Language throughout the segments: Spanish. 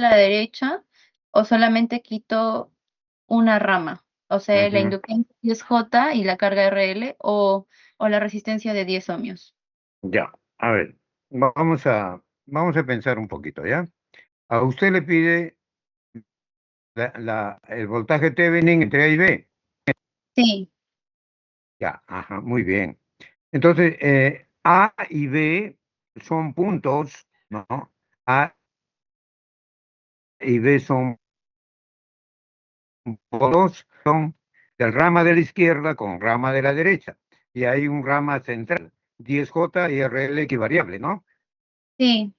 la derecha o solamente quito una rama? O sea, la Ujú. inductancia 10J y la carga RL o la resistencia de 10 ohmios. Ya, a ver, vamos a pensar un poquito, ¿ya? A usted le pide el voltaje Thevenin entre A y B. Sí, Ya, ajá, muy bien. Entonces, A y B son puntos, ¿no? A y B son polos, son del rama de la izquierda con rama de la derecha. Y hay un rama central, 10J y RL equivariable, ¿no? sí.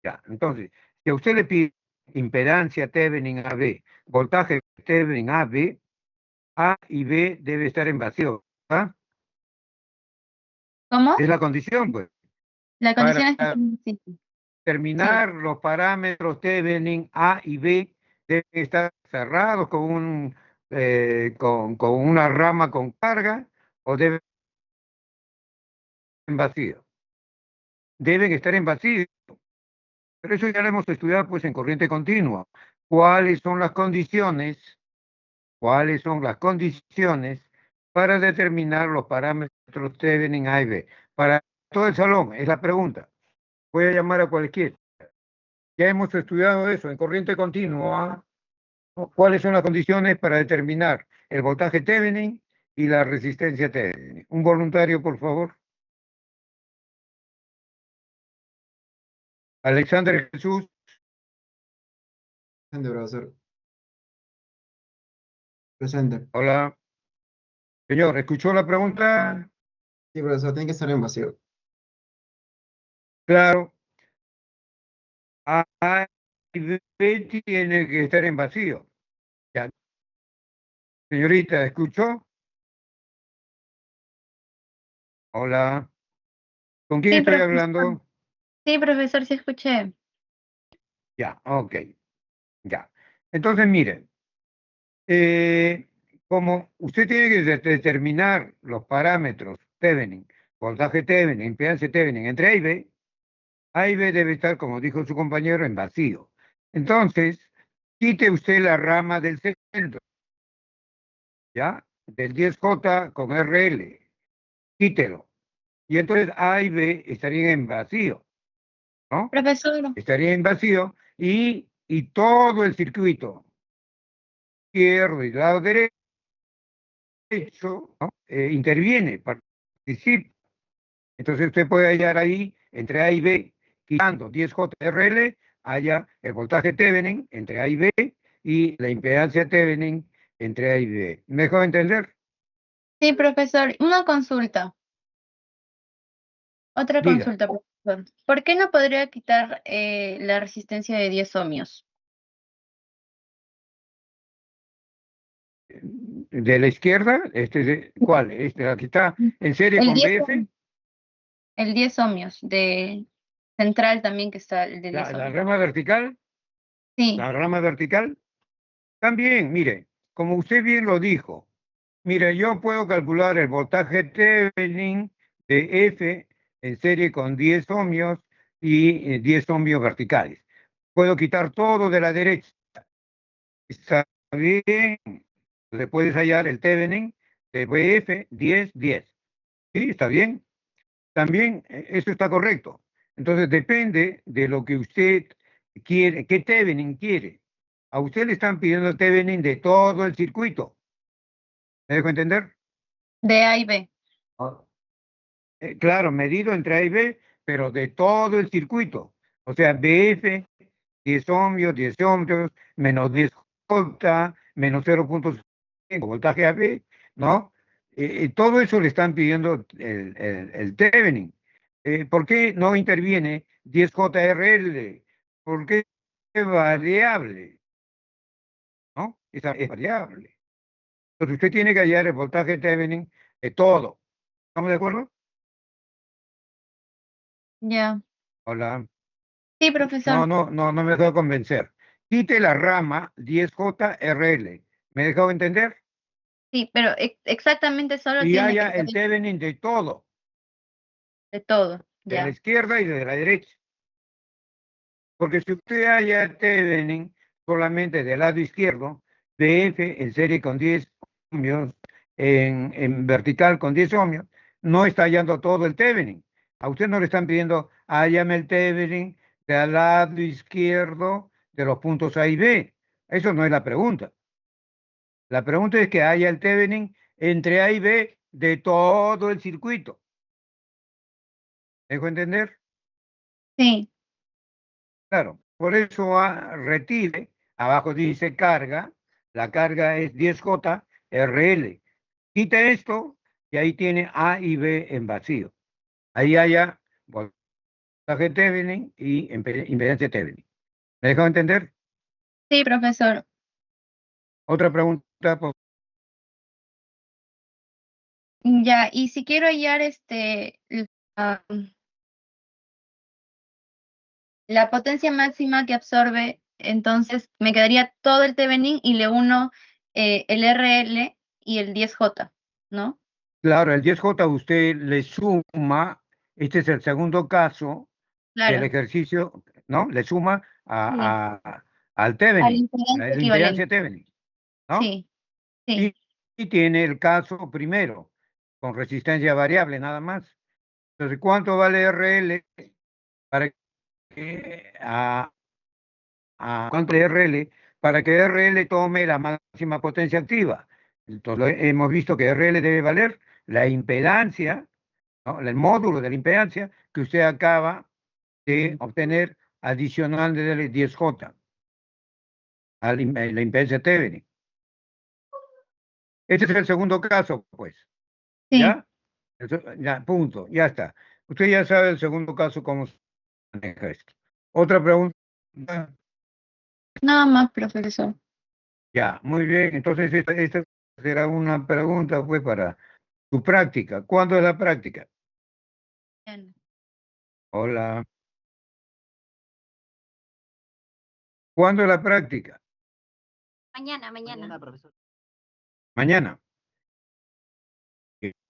Ya, entonces, si a usted le pide impedancia Thevenin AB, voltaje Thevenin AB, A y B debe estar en vacío, ¿ah? ¿Cómo? Es la condición, pues. La Para condición es que sí, sí. terminar, los parámetros Thevenin A y B deben estar cerrados con una rama con carga o deben en vacío. Deben estar en vacío. Pero eso ya lo hemos estudiado pues en corriente continua. ¿Cuáles son las condiciones? ¿Cuáles son las condiciones para determinar los parámetros Thevenin A y B? Para todo el salón, es la pregunta. Voy a llamar a cualquiera. Ya hemos estudiado eso en corriente continua. ¿Cuáles son las condiciones para determinar el voltaje Thevenin y la resistencia Thevenin? Un voluntario, por favor. Alexander Jesús. Presente, profesor. Presente. Hola. Señor, ¿escuchó la pregunta? Sí, profesor, tiene que estar en vacío. Claro. A y B tiene que estar en vacío. Ya. Señorita, ¿escuchó? Hola. ¿Con quién Sí, estoy profesor. hablando? Sí, profesor, sí escuché. Ya, ok, ya. Entonces, mire, eh, como usted tiene que determinar los parámetros Thevenin, voltaje Thevenin, impedancia Thevenin entre A y B debe estar, como dijo su compañero, en vacío. Entonces, quite usted la rama del centro, ¿ya? Del 10J con RL, quítelo. Y entonces A y B estarían en vacío, ¿no? Profesor, Estaría en vacío y todo el circuito izquierdo y lado derecho, ¿no? Interviene, participa. Entonces usted puede hallar ahí, entre A y B, quitando 10J RL, haya el voltaje Thevenin entre A y B y la impedancia Thevenin entre A y B. ¿Me dejó entender? sí, profesor, una consulta. Otra Diga, consulta, profesor. ¿Por qué no podría quitar la resistencia de 10 ohmios? de la izquierda, ¿cuál? La que está en serie El con 10 BF, ohmios. El 10 ohmios de central también que está el de 10 la ohmios. rama vertical, Sí, la rama vertical. También, mire, como usted bien lo dijo, mire, yo puedo calcular el voltaje Thevenin de F en serie con 10 ohmios y 10 ohmios verticales. Puedo quitar todo de la derecha. Está bien. Le puedes hallar el Thevenin de BF 10, 10. Sí, está bien. También eso está correcto. Entonces depende de lo que usted quiere, qué Thevenin quiere. A usted le están pidiendo el Thevenin de todo el circuito. ¿Me dejo entender? de A y B. Ah. Claro, medido entre A y B, pero de todo el circuito. O sea, BF, 10 ohmios, 10 ohmios, menos 10 volta, menos 0,5 voltaje AB, ¿no? Todo eso le están pidiendo el Thevenin. ¿Por qué no interviene 10JRL? Porque es variable, ¿no? Esa es variable. Entonces usted tiene que hallar el voltaje Thevenin de todo. ¿Estamos de acuerdo? Ya. Hola. Sí, No, profesor. no, no, no me dejó convencer. Quite la rama 10JRL. ¿Me dejó entender? Sí, pero exactamente solo Y tiene que haya ser el Thevenin de todo, de todo. de la Ya. izquierda y de la derecha. Porque si usted halla Thevenin solamente del lado izquierdo, de F en serie con 10 ohmios, en vertical con 10 ohmios, no está hallando todo el Thevenin. A usted no le están pidiendo, hállame el Thevenin del lado izquierdo de los puntos A y B. Eso no es la pregunta. La pregunta es que haya el Thevenin entre A y B de todo el circuito. ¿Me dejo entender? Sí, Claro, por eso retire, abajo dice carga, la carga es 10J RL. Quita esto y ahí tiene A y B en vacío. Ahí haya voltaje Thevenin y impedancia Thevenin. ¿Me dejó entender? sí, profesor. Otra pregunta, Ya, y si quiero hallar la, la potencia máxima que absorbe, entonces me quedaría todo el Thevenin y le uno el RL y el 10J, ¿no? claro, el 10J usted le suma, este es el segundo caso del Claro, ejercicio, ¿no? Le suma sí, al a la Thevenin, impedancia la impedancia equivalente. Thevenin, ¿no? Sí, sí, Y, y tiene el caso primero, con resistencia variable nada más. Entonces, ¿cuánto vale RL para que cuánto es RL para que RL tome la máxima potencia activa? Entonces, hemos visto que RL debe valer la impedancia, ¿no? El módulo de la impedancia que usted acaba de obtener adicional de 10J a la impedancia Thevenin. Este es el segundo caso, pues. sí. ¿Ya? Eso, ya, punto, ya está. Usted ya sabe el segundo caso cómo se maneja esto. Otra pregunta. Nada más, profesor. Ya, muy bien. Entonces, esta será una pregunta pues para tu práctica. ¿Cuándo es la práctica? Bien. Hola. ¿Cuándo es la práctica? Mañana, profesor. Mañana.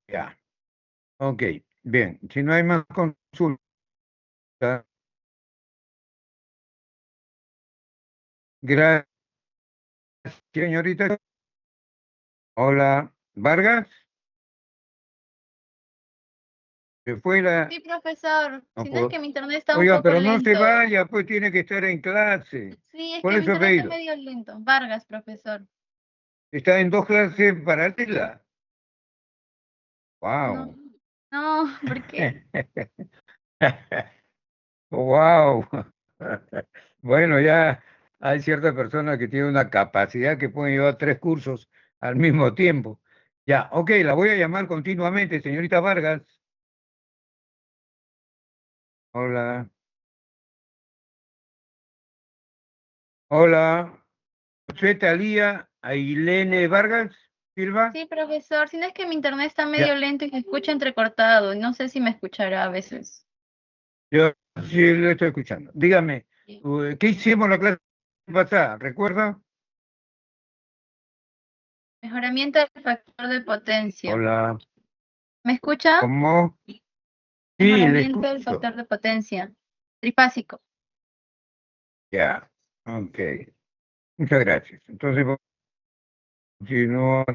Ya. Ok. Bien. Si no hay más consulta, gracias, señorita. Hola. ¿Vargas? ¿Se fue la...? Sí, profesor. No Si no es puedo. que mi internet está un Oiga, poco pero no se lento. vaya, pues tiene que estar en clase. Sí, es ¿Cuál que es mi su internet está apellido? medio lento. Vargas, profesor. Está en dos clases paralelas. No, Wow. no, ¿por qué? Wow. Bueno, ya hay ciertas personas que tienen una capacidad que pueden llevar 3 cursos al mismo tiempo. Ya, ok, la voy a llamar continuamente, señorita Vargas. Hola. Hola. ¿Usted Talía Ailene Vargas Silva? Sí, profesor. Si no es que mi internet está medio Ya, lento y se escucha entrecortado. Y no sé si me escuchará a veces. yo sí lo estoy escuchando. Dígame, ¿qué hicimos la clase pasada? ¿Recuerda? Mejoramiento del factor de potencia. Hola. ¿Me escucha? ¿Cómo? Sí, le Mejoramiento del escucho. factor de potencia. Trifásico. Ya, ok. Muchas gracias. Entonces, continúo.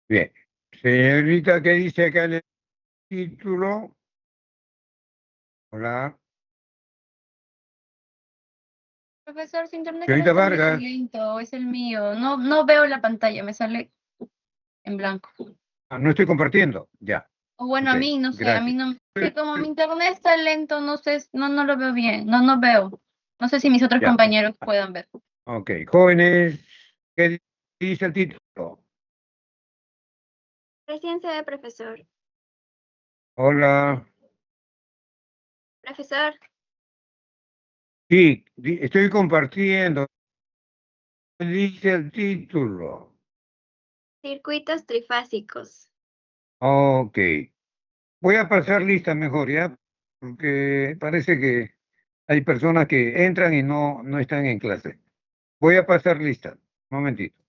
Bien. Señorita, ¿qué dice acá en el título? Hola. Profesor, su internet creo que Señorita está medio Vargas. lento. Es el mío. No, no veo la pantalla. Me sale en blanco. No estoy compartiendo. Ya. O bueno, Ok. a mí, no sé, a mí Gracias. no, que como mi internet está lento, no sé, no, no lo veo bien, no, no veo. No sé si mis otros Ya. compañeros puedan ver. Ok. Jóvenes, ¿qué dice el título? Recién se ve, profesor. Hola. Profesor, Sí, estoy compartiendo. ¿Qué dice el título? circuitos trifásicos. Ok. Voy a pasar lista mejor, ¿ya? Porque parece que Hay personas que entran y no están en clase. Voy a pasar lista. Un momentito.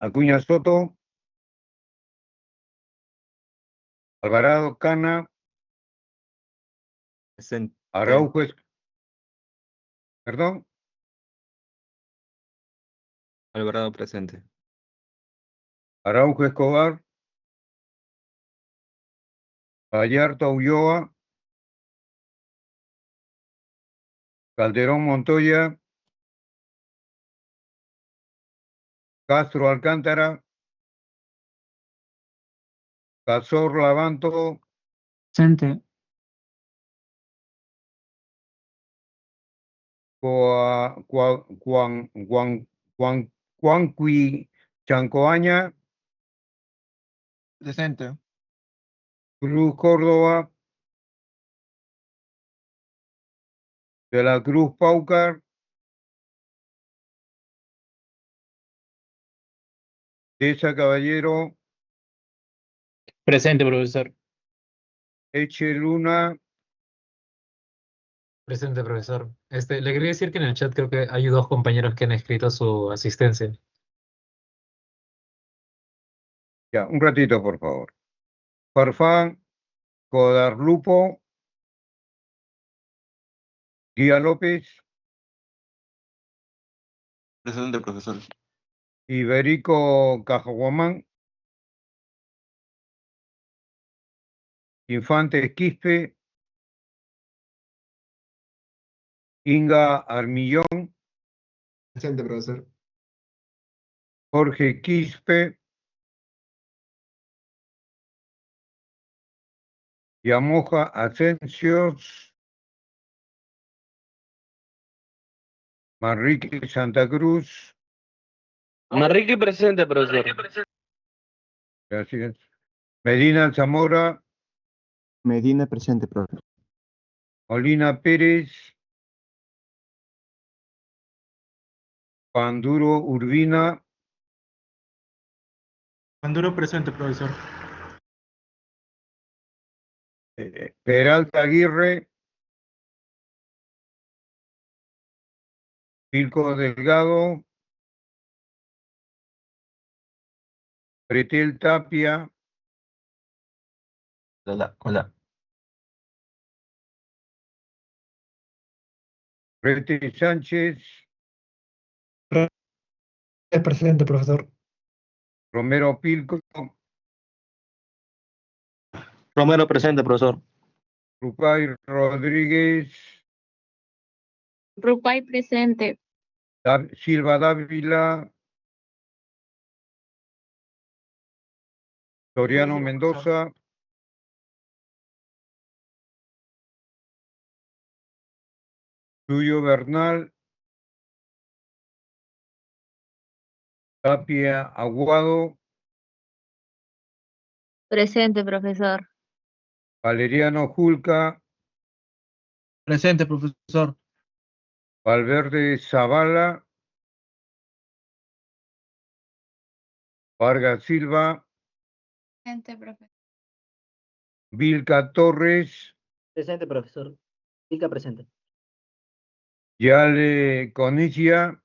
Acuña Soto, Alvarado Cana, Presente. Araujo, perdón, Alvarado presente. Araujo Escobar, Vallarta Ulloa, Calderón Montoya, Castro Alcántara, Cazor Lavanto, Presente. Juanqui Chancoaña, Presente. Cruz Córdoba, de la Cruz Paucar, Deza Caballero, Presente, profesor. Eche Luna, Presente, profesor. Le quería decir que en el chat creo que hay dos compañeros que han escrito su asistencia. ya, un ratito, por favor. Farfán, Codarlupo, Guía López, Presente, profesor. Iberico Cajaguamán, Infante Quispe, Inga Armillón, Presente, profesor. Jorge Quispe, Yamoja Asensios, Manrique Santa Cruz, Manrique presente, profesor. gracias. Medina Zamora, Medina presente, profesor. Molina Pérez, Panduro Urbina, Panduro presente, profesor. Peralta Aguirre, Pilco Delgado, Pretel Tapia, Hola. Rete Sánchez, Presente, profesor. Romero Pilco, Romero presente, profesor. Rupay Rodríguez, Rupay presente. Silva Dávila, Soriano Mendoza, Tuyo Bernal, Tapia Aguado, Presente, profesor. Valeriano Julca, Presente, profesor. Valverde Zavala, Vargas Silva, Presente, profesor. Vilca Torres, Presente, profesor. Vilca presente. Yale Conicia,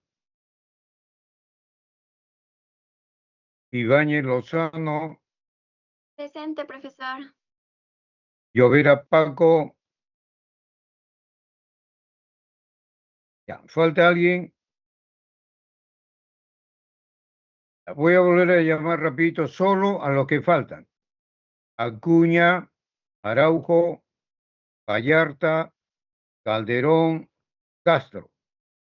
Ibáñez Lozano, Presente, profesor. Llovera Paco. Ya, ¿falta alguien? Voy a volver a llamar rapidito solo a los que faltan. Acuña, Araujo, Vallarta, Calderón, Castro.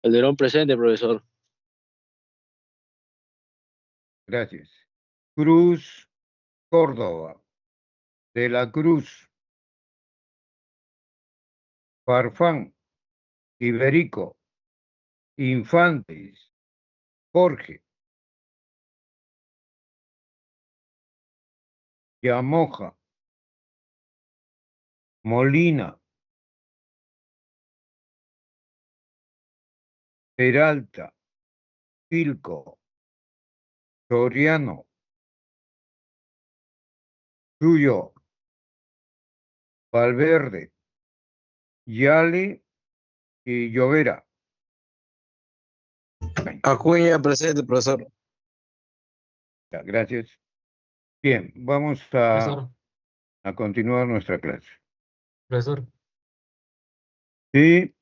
Calderón presente, profesor. Gracias. Cruz, Córdoba. De la Cruz, Farfán, Iberico, Infantes, Jorge, Yamoja, Molina, Peralta, Filco, Soriano, Suyo, Valverde, Yale y Llovera. Acuña presente, profesor. Ya, gracias. Bien, vamos Profesor, a continuar nuestra clase. profesor, ¿Sí?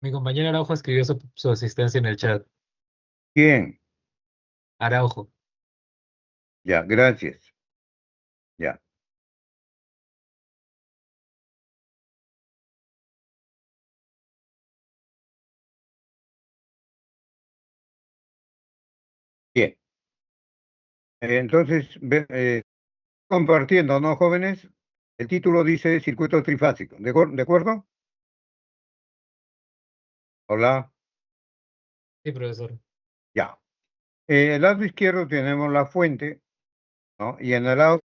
mi compañero Araujo escribió su asistencia en el chat. ¿Quién? Araujo. Ya, gracias. Ya. Bien. Entonces, compartiendo, ¿no, jóvenes? El título dice circuito trifásico. ¿De acuerdo? Hola. Sí, profesor. Ya. El lado izquierdo tenemos la fuente, ¿no? Y en el lado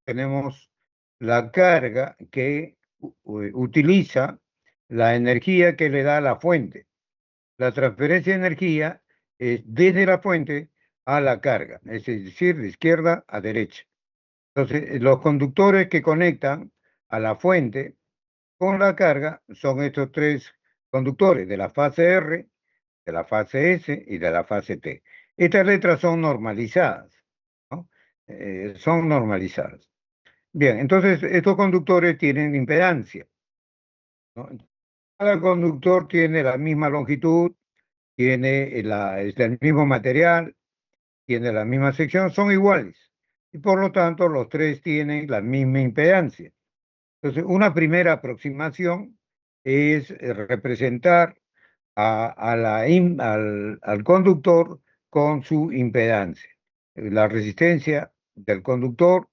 tenemos la carga que utiliza la energía que le da la fuente. La transferencia de energía es desde la fuente a la carga, es decir, de izquierda a derecha. Entonces, los conductores que conectan a la fuente con la carga son estos tres conductores de la fase R, de la fase S y de la fase T. Estas letras son normalizadas, ¿no? Son normalizadas. Bien, entonces estos conductores tienen impedancia, ¿no? Cada conductor tiene la misma longitud, tiene es del mismo material, tiene la misma sección, son iguales. Y por lo tanto, los tres tienen la misma impedancia. Entonces, una primera aproximación es representar al conductor con su impedancia. La resistencia del conductor,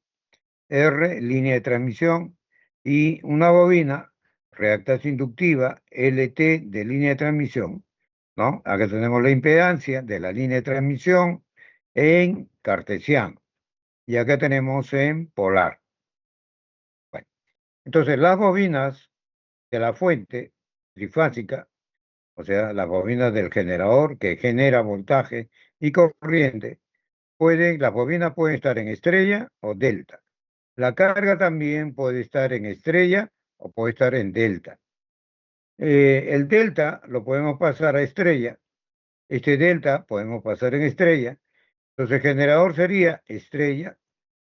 R, línea de transmisión, y una bobina, reactancia inductiva, LT de línea de transmisión, ¿no? Acá tenemos la impedancia de la línea de transmisión en cartesiano, y acá tenemos en polar. Bueno, entonces las bobinas de la fuente trifásica, o sea, las bobinas del generador que genera voltaje y corriente, las bobinas pueden estar en estrella o delta. La carga también puede estar en estrella o puede estar en delta. El delta lo podemos pasar a estrella. Este delta podemos pasar en estrella. Entonces el generador sería estrella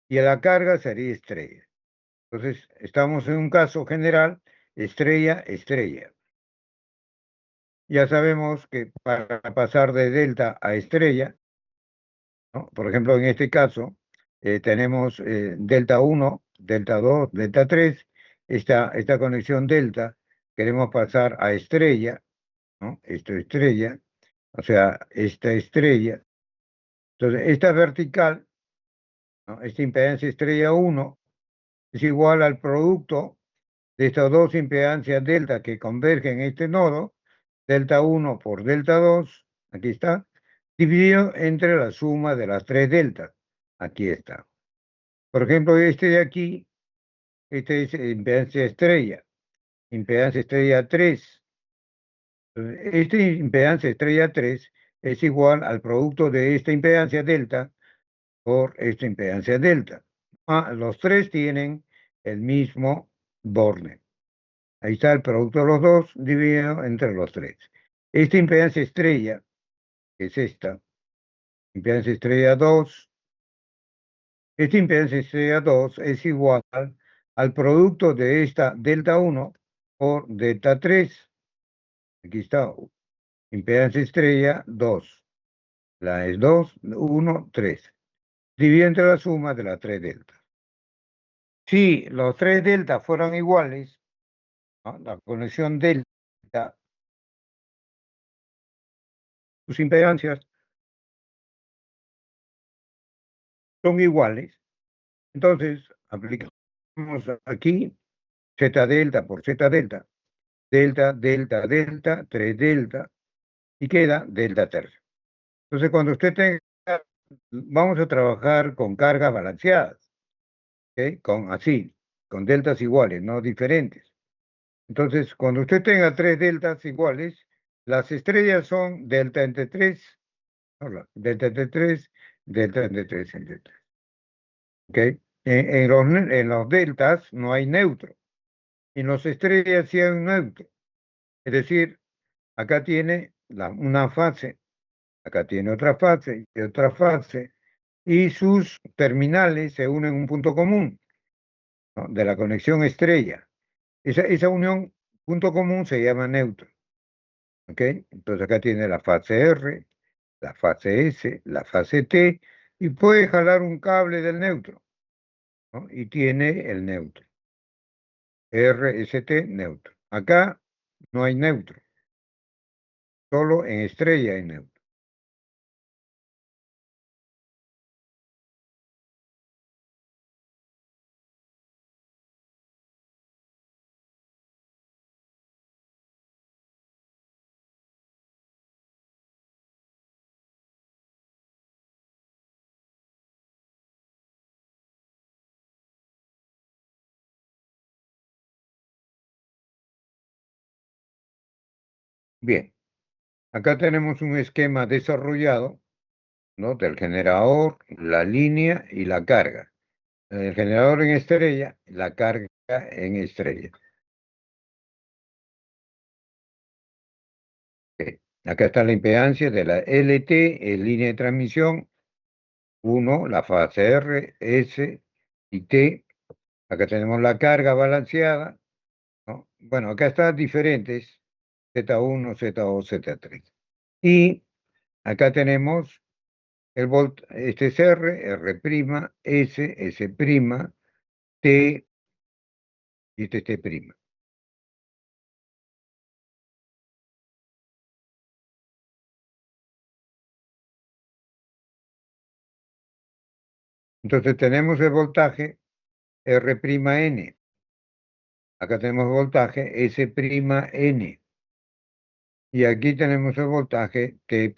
y la carga sería estrella. Entonces estamos en un caso general, estrella, estrella. Ya sabemos que para pasar de delta a estrella, ¿no? Por ejemplo, en este caso, tenemos delta 1, delta 2, delta 3. Esta conexión delta queremos pasar a estrella, ¿no? Esto es estrella, o sea, esta estrella. Entonces, esta vertical, ¿no? Esta impedancia estrella 1 es igual al producto de estas dos impedancias delta que convergen en este nodo, delta 1 por delta 2, aquí está, dividido entre la suma de las tres deltas. Aquí está. Por ejemplo, este de aquí, este es impedancia estrella 3. Esta impedancia estrella 3 es igual al producto de esta impedancia delta por esta impedancia delta. Los tres tienen el mismo borne. Ahí está el producto de los dos dividido entre los tres. Esta impedancia estrella, que es esta, impedancia estrella 2, esta impedancia estrella 2 es igual al producto de esta delta 1 por delta 3. Aquí está, impedancia estrella 2. La es 2, 1, 3. Dividido entre la suma de las tres deltas. Si los tres deltas fueran iguales, ¿no? La conexión delta, sus impedancias son iguales, entonces aplicamos aquí Z delta por Z delta, delta, delta, delta, 3 delta, y queda delta tercia. Entonces cuando usted tenga, vamos a trabajar con cargas balanceadas, ¿ok? Con deltas iguales, no diferentes. Entonces, cuando usted tenga tres deltas iguales, las estrellas son delta entre 3, delta entre 3, delta entre 3, entre 3. ¿Ok? En los deltas no hay neutro. En las estrellas sí hay un neutro. Es decir, acá tiene una fase, acá tiene otra fase y otra fase, y sus terminales se unen en un punto común, ¿no? De la conexión estrella. Esa unión, punto común, se llama neutro. ¿Ok? Entonces acá tiene la fase R, la fase S, la fase T, y puede jalar un cable del neutro, ¿no? Y tiene el neutro. RST neutro. Acá no hay neutro. Solo en estrella hay neutro. Bien. Acá tenemos un esquema desarrollado, ¿no? Del generador, la línea y la carga. El generador en estrella, la carga en estrella. Ok. Acá está la impedancia de la LT en línea de transmisión. 1, la fase R, S y T. Acá tenemos la carga balanceada, ¿no? Bueno, acá están diferentes, Z1, Z2, Z3. Y acá tenemos este es R, R', S, S', T y este es T'. Entonces tenemos el voltaje R', acá tenemos el voltaje S', y aquí tenemos el voltaje T'.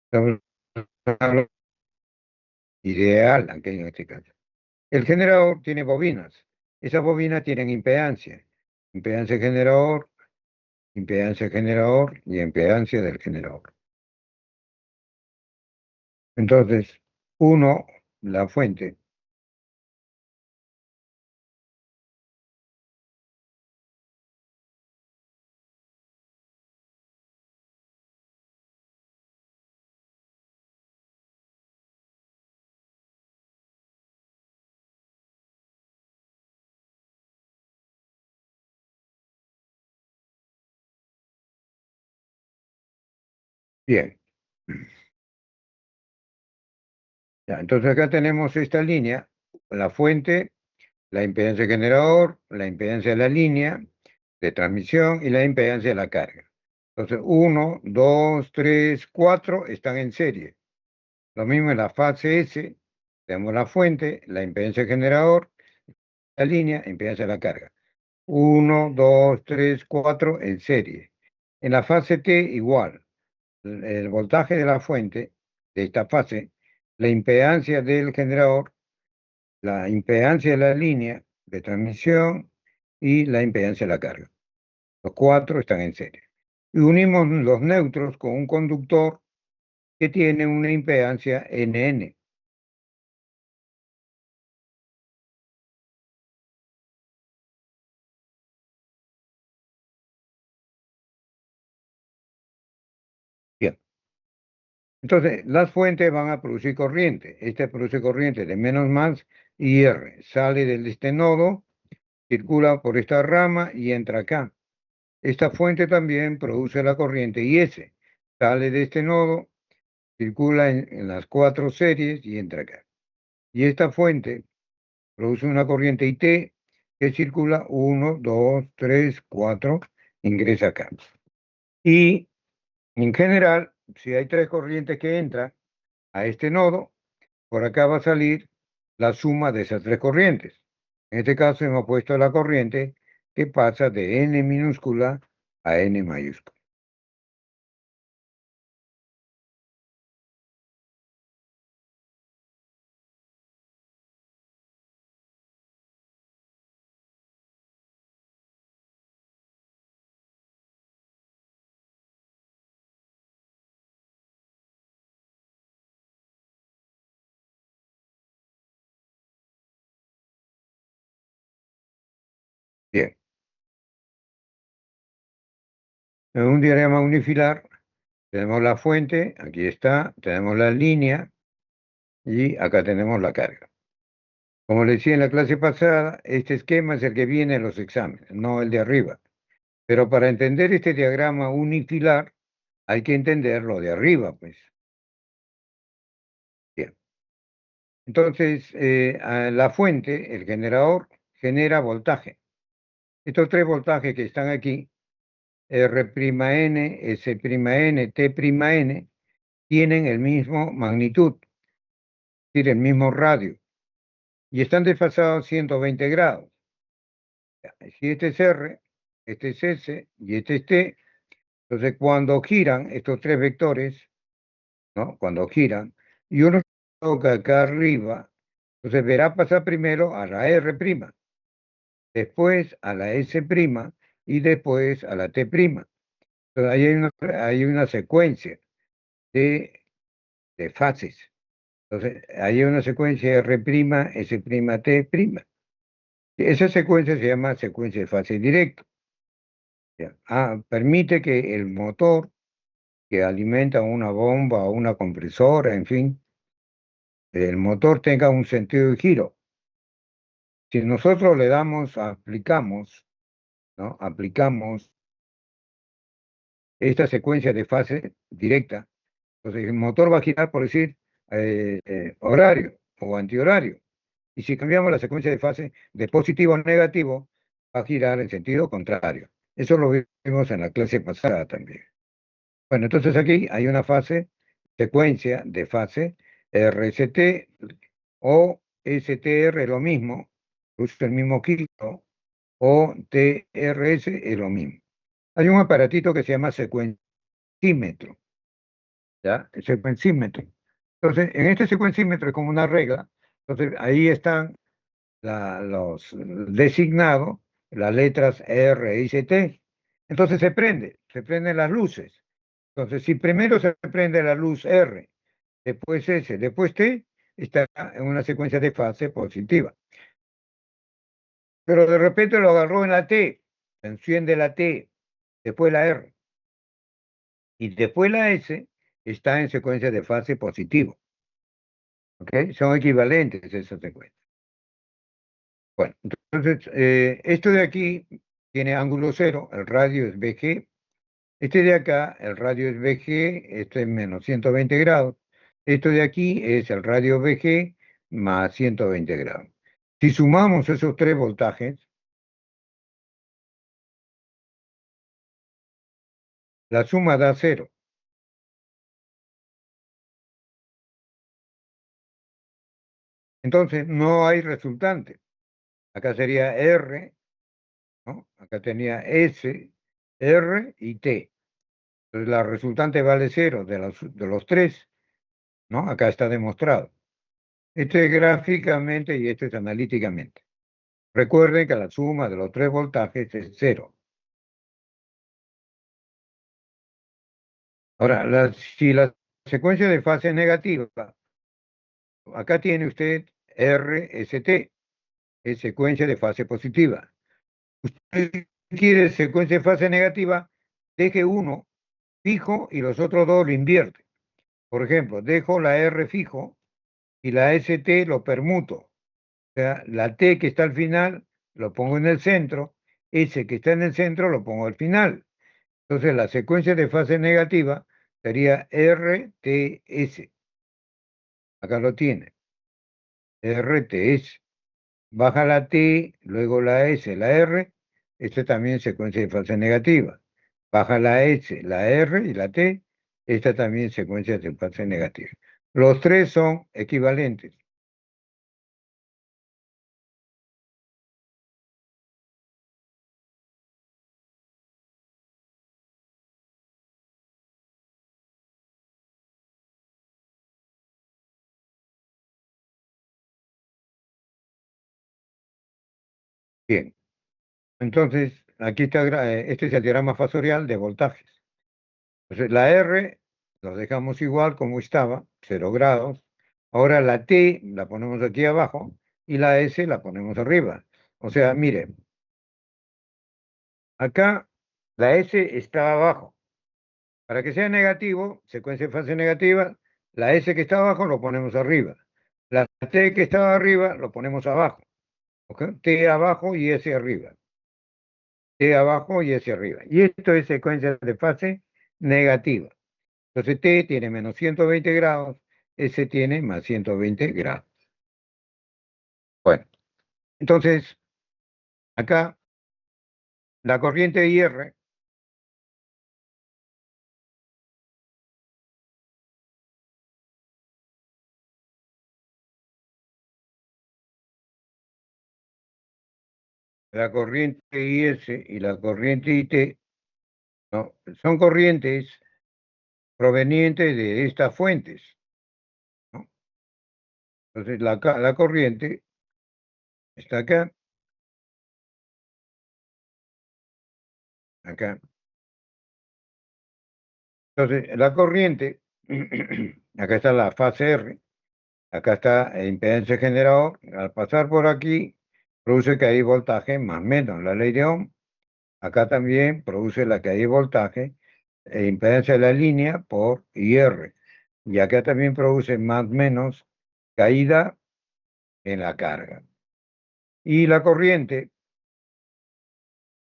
Estamos hablando ideal aquí en este caso. El generador tiene bobinas. Esas bobinas tienen impedancia. Impedancia generador y impedancia del generador. Entonces, la fuente. Bien. Ya, entonces acá tenemos esta línea, la fuente, la impedancia del generador, la impedancia de la línea de transmisión y la impedancia de la carga. Entonces, 1, 2, 3, 4 están en serie. Lo mismo en la fase S, tenemos la fuente, la impedancia del generador, la línea, impedancia de la carga. 1, 2, 3, 4 en serie. En la fase T igual. El voltaje de la fuente de esta fase, la impedancia del generador, la impedancia de la línea de transmisión y la impedancia de la carga. Los cuatro están en serie. Y unimos los neutros con un conductor que tiene una impedancia NN. Bien. Entonces, las fuentes van a producir corriente. Esta produce corriente de menos más IR. Sale de este nodo, circula por esta rama y entra acá. Esta fuente también produce la corriente IS. Sale de este nodo, circula en las 4 series y entra acá. Y esta fuente produce una corriente IT que circula 1, 2, 3, 4, ingresa acá. Y en general, si hay 3 corrientes que entran a este nodo, por acá va a salir la suma de esas 3 corrientes. En este caso hemos puesto la corriente que pasa de N minúscula a N mayúscula. Bien. En un diagrama unifilar tenemos la fuente, aquí está, tenemos la línea y acá tenemos la carga. Como les decía en la clase pasada, este esquema es el que viene en los exámenes, no el de arriba. Pero para entender este diagrama unifilar, hay que entender lo de arriba, pues. Bien. Entonces, la fuente, el generador, genera voltaje. Estos 3 voltajes que están aquí, R', S', T', tienen el mismo magnitud, es decir, el mismo radio, y están desfasados 120 grados. Si este es R, este es S y este es T, entonces cuando giran estos 3 vectores, ¿no? Cuando giran, y uno toca acá arriba, entonces verá pasar primero a la R', después a la S' y después a la T'. Entonces ahí hay una secuencia de fases. Entonces ahí hay una secuencia R', S', T'. Esa secuencia se llama secuencia de fase directa. Permite que el motor que alimenta una bomba o una compresora, en fin, el motor tenga un sentido de giro. Si nosotros le damos, aplicamos, ¿no? Aplicamos esta secuencia de fase directa, entonces el motor va a girar, por decir, horario o antihorario. Y si cambiamos la secuencia de fase de positivo a negativo, va a girar en sentido contrario. Eso lo vimos en la clase pasada también. Bueno, entonces aquí hay una secuencia de fase RST o STR, lo mismo, usa el mismo kilo, o TRS es lo mismo. Hay un aparatito que se llama secuencímetro, ¿ya? El secuencímetro. Entonces, en este secuencímetro es como una regla, entonces ahí están los designados, las letras R, I, C, T. Entonces se prenden las luces. Entonces, si primero se prende la luz R, después S, después T, está en una secuencia de fase positiva. Pero de repente lo agarró en la T, se enciende la T, después la R. Y después la S está en secuencia de fase positivo. ¿Ok? Son equivalentes esas secuencias. Bueno, entonces, esto de aquí tiene ángulo cero, el radio es BG. Este de acá, el radio es BG, este es menos 120 grados. Esto de aquí es el radio BG más 120 grados. Si sumamos esos 3 voltajes, la suma da 0. Entonces, no hay resultante. Acá sería R, ¿no? Acá tenía S, R y T. Entonces, la resultante vale 0 de los 3, ¿no? Acá está demostrado. Esto es gráficamente y esto es analíticamente. Recuerden que la suma de los 3 voltajes es 0. Ahora, si las secuencia de fase negativa, acá tiene usted RST, es secuencia de fase positiva. Usted quiere secuencia de fase negativa, deje uno fijo y los otros dos lo invierte. Por ejemplo, dejo la R fijo y la ST lo permuto. O sea, la T que está al final lo pongo en el centro, S que está en el centro lo pongo al final. Entonces la secuencia de fase negativa sería RTS. Acá lo tiene. RTS. Baja la T, luego la S, la R. Esta también es secuencia de fase negativa. Baja la S, la R y la T. Esta también es secuencia de fase negativa. Los tres son equivalentes. Bien. Entonces, aquí está, este es el diagrama fasorial de voltajes. Entonces, la R lo dejamos igual como estaba, 0 grados. Ahora la T la ponemos aquí abajo y la S la ponemos arriba. O sea, mire, acá la S está abajo. Para que sea negativo, secuencia de fase negativa, la S que está abajo lo ponemos arriba. La T que está arriba lo ponemos abajo. ¿Ok? T abajo y S arriba. T abajo y S arriba. Y esto es secuencia de fase negativa. Entonces T tiene menos 120 grados, S tiene más 120 grados. Bueno, entonces acá la corriente IR la corriente IS y la corriente IT, ¿no? Son corrientes provenientes de estas fuentes, ¿no? Entonces la corriente está acá, acá. Entonces la corriente, acá está la fase R, acá está el impedancia generador, al pasar por aquí produce caída de voltaje más menos la ley de Ohm. Acá también produce la caída de voltaje e impedancia de la línea por IR. Y acá también produce más menos caída en la carga. Y la corriente,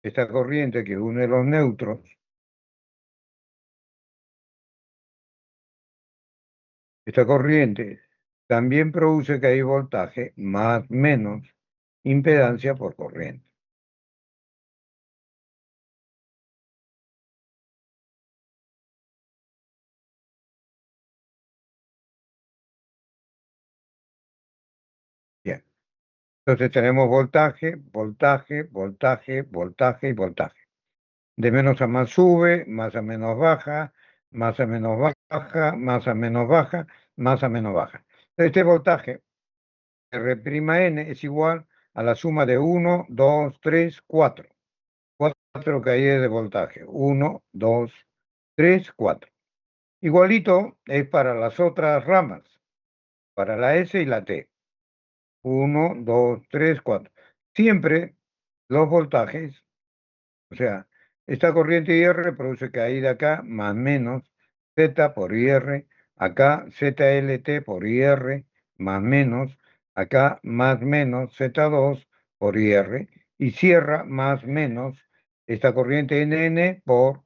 esta corriente que une los neutros, esta corriente también produce caída de voltaje más menos impedancia por corriente. Bien. Entonces tenemos voltaje, voltaje, voltaje, voltaje y voltaje. De menos a más sube, más a menos baja, más a menos baja, más a menos baja, más a menos baja. Este voltaje, R'N, es igual a la suma de 1, 2, 3, 4. 4 caídas de voltaje. 1, 2, 3, 4. Igualito es para las otras ramas, para la S y la T. 1, 2, 3, 4. Siempre los voltajes, o sea, esta corriente IR produce caída acá más menos Z por IR, acá ZLT por IR más menos, acá más menos Z2 por IR y cierra más menos esta corriente NN por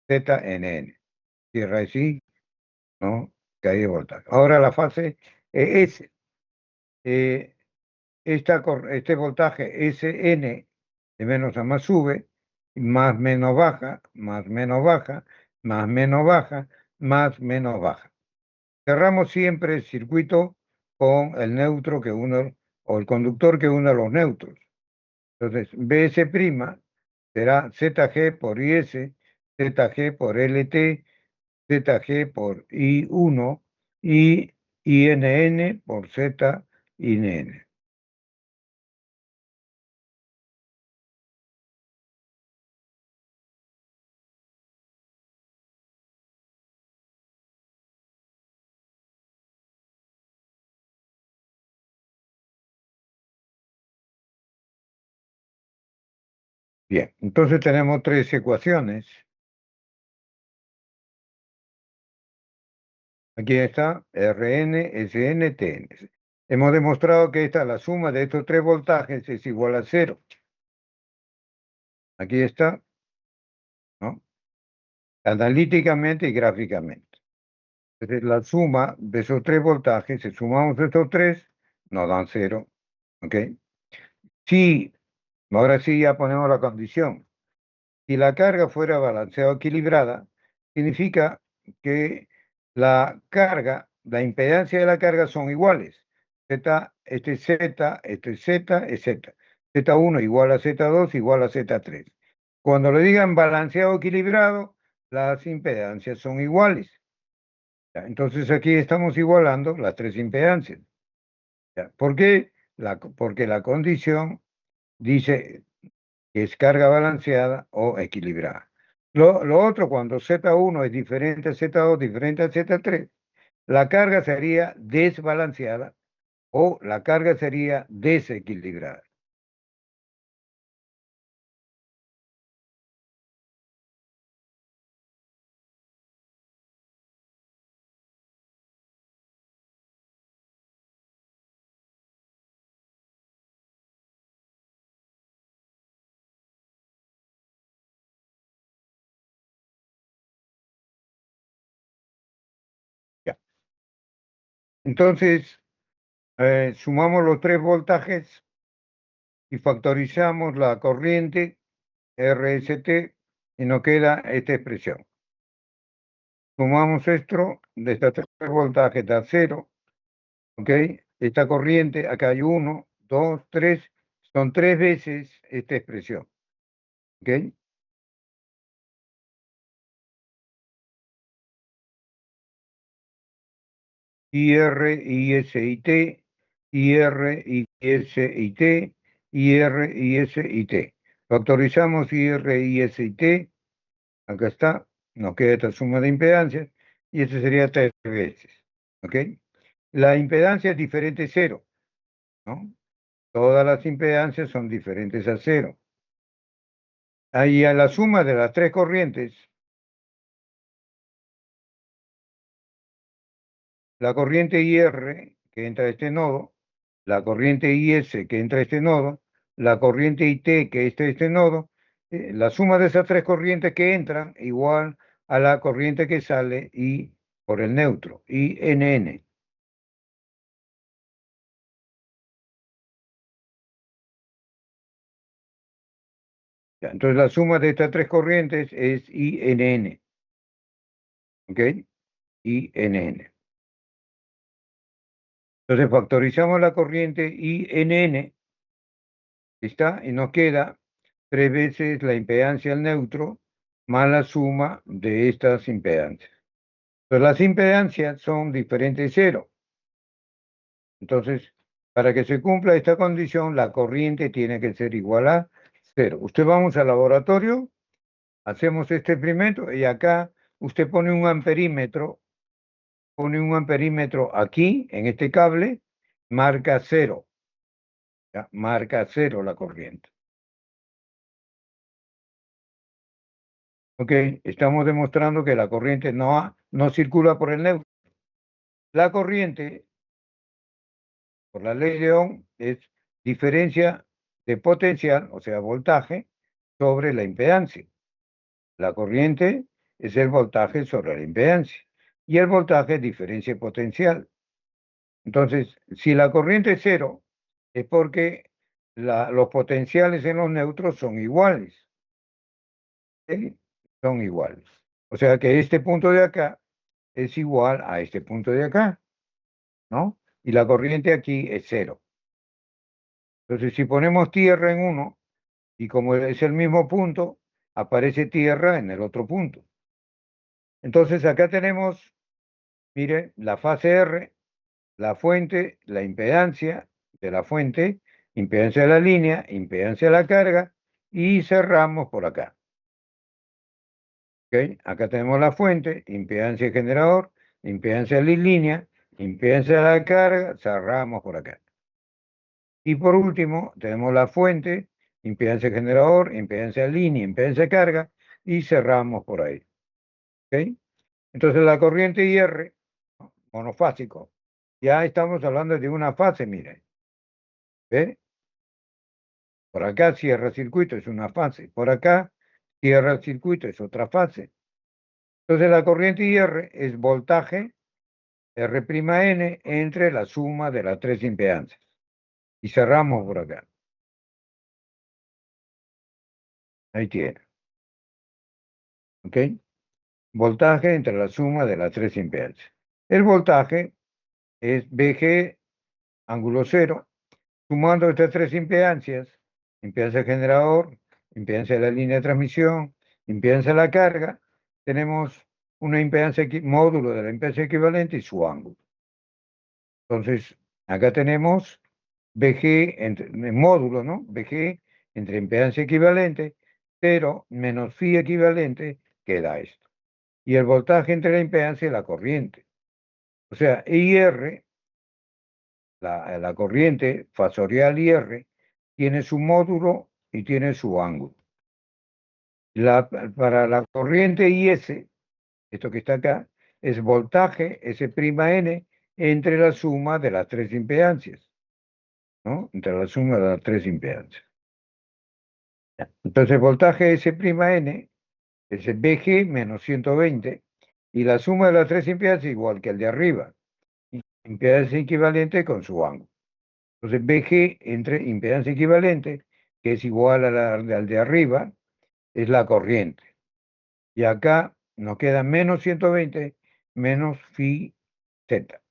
ZNN. Cierra así, ¿no? Caída de voltaje. Ahora la fase S. Este voltaje SN de menos a más sube, más menos baja, más menos baja, más menos baja, más menos baja. Cerramos siempre el circuito con el neutro que une, o el conductor que une a los neutros. Entonces, BS' será ZG por IS, ZG por LT, ZG por I1 y INN por ZINN. Bien, entonces tenemos tres ecuaciones. Aquí está Rn, Sn, Tn. Hemos demostrado que la suma de estos tres voltajes es igual a 0. Aquí está, ¿no? Analíticamente y gráficamente. Entonces, la suma de esos tres voltajes, si sumamos estos tres, nos dan 0. ¿Ok? Si, ahora sí ya ponemos la condición. Si la carga fuera balanceada o equilibrada, significa que la carga, la impedancia de la carga son iguales. Z, este es Z, este es Z, es Z. Z1 igual a Z2 igual a Z3. Cuando le digan balanceado o equilibrado, las impedancias son iguales. ¿Ya? Entonces aquí estamos igualando las tres impedancias. ¿Ya? ¿Por qué? Porque la condición dice que es carga balanceada o equilibrada. Lo otro, cuando Z1 es diferente a Z2, diferente a Z3, la carga sería desbalanceada o la carga sería desequilibrada. Ya. Entonces, sumamos los tres voltajes y factorizamos la corriente RST y nos queda esta expresión. Sumamos esto de estos tres voltajes da 0, ¿ok? Esta corriente, acá hay 1, 2, 3, son 3 veces esta expresión, ¿ok? IR, IS y T, IR, IS y T, IR, IS y T. Factorizamos IR, IS y T, acá está, nos queda esta suma de impedancias, y eso sería 3 veces, ¿ok? La impedancia es diferente a 0, ¿no? Todas las impedancias son diferentes a 0. Ahí a la suma de las tres corrientes, la corriente IR que entra a este nodo, la corriente IS que entra a este nodo, la corriente IT que entra a este nodo, la suma de esas tres corrientes que entran igual a la corriente que sale y por el neutro, INN. Ya, entonces la suma de estas tres corrientes es INN. ¿Ok? INN. Entonces factorizamos la corriente INN, ¿está? Y nos queda 3 veces la impedancia al neutro más la suma de estas impedancias. Entonces las impedancias son diferentes de 0. Entonces, para que se cumpla esta condición, la corriente tiene que ser igual a 0. Usted vamos al laboratorio, hacemos este experimento y acá usted pone un amperímetro aquí, en este cable, marca 0. ¿Ya? Marca 0 la corriente. Ok, estamos demostrando que la corriente no circula por el neutro. La corriente, por la ley de Ohm, es diferencia de potencial, o sea, voltaje, sobre la impedancia. La corriente es el voltaje sobre la impedancia. Y el voltaje es diferencia potencial. Entonces, si la corriente es 0, es porque los potenciales en los neutros son iguales. ¿Sí? Son iguales. O sea que este punto de acá es igual a este punto de acá, ¿no? Y la corriente aquí es 0. Entonces, si ponemos tierra en uno, y como es el mismo punto, aparece tierra en el otro punto. Entonces, acá tenemos, mire, la fase R, la fuente, la impedancia de la fuente, impedancia de la línea, impedancia de la carga, y cerramos por acá. ¿Ok? Acá tenemos la fuente, impedancia del generador, impedancia de la línea, impedancia de la carga, cerramos por acá. Y por último, tenemos la fuente, impedancia generador, impedancia línea, impedancia carga, y cerramos por ahí. ¿Ok? Entonces la corriente IR, monofásico, ya estamos hablando de una fase, miren. ¿Ve? Por acá cierra circuito, es una fase. Por acá cierra el circuito, es otra fase. Entonces la corriente IR es voltaje R'N entre la suma de las tres impedancias. Y cerramos por acá. Ahí tiene. ¿Ok? Voltaje entre la suma de las tres impedancias. El voltaje es VG ángulo cero, sumando estas tres impedancias, impedancia generador, impedancia de la línea de transmisión, impedancia de la carga, tenemos una impedancia, módulo de la impedancia equivalente y su ángulo. Entonces, acá tenemos VG, módulo, ¿no? VG entre impedancia equivalente, 0 menos phi equivalente, queda esto. Y el voltaje entre la impedancia y la corriente. O sea, IR, la corriente fasorial IR, tiene su módulo y tiene su ángulo. Para la corriente IS, esto que está acá, es voltaje S'N entre la suma de las tres impedancias, ¿no? Entre la suma de las tres impedancias. Entonces, voltaje S'N es el VG menos 120 y la suma de las tres impedancias igual que el de arriba. Impedancia equivalente con su ángulo. Entonces, VG entre impedancia equivalente, que es igual al de arriba, es la corriente. Y acá nos queda menos 120 menos phi z.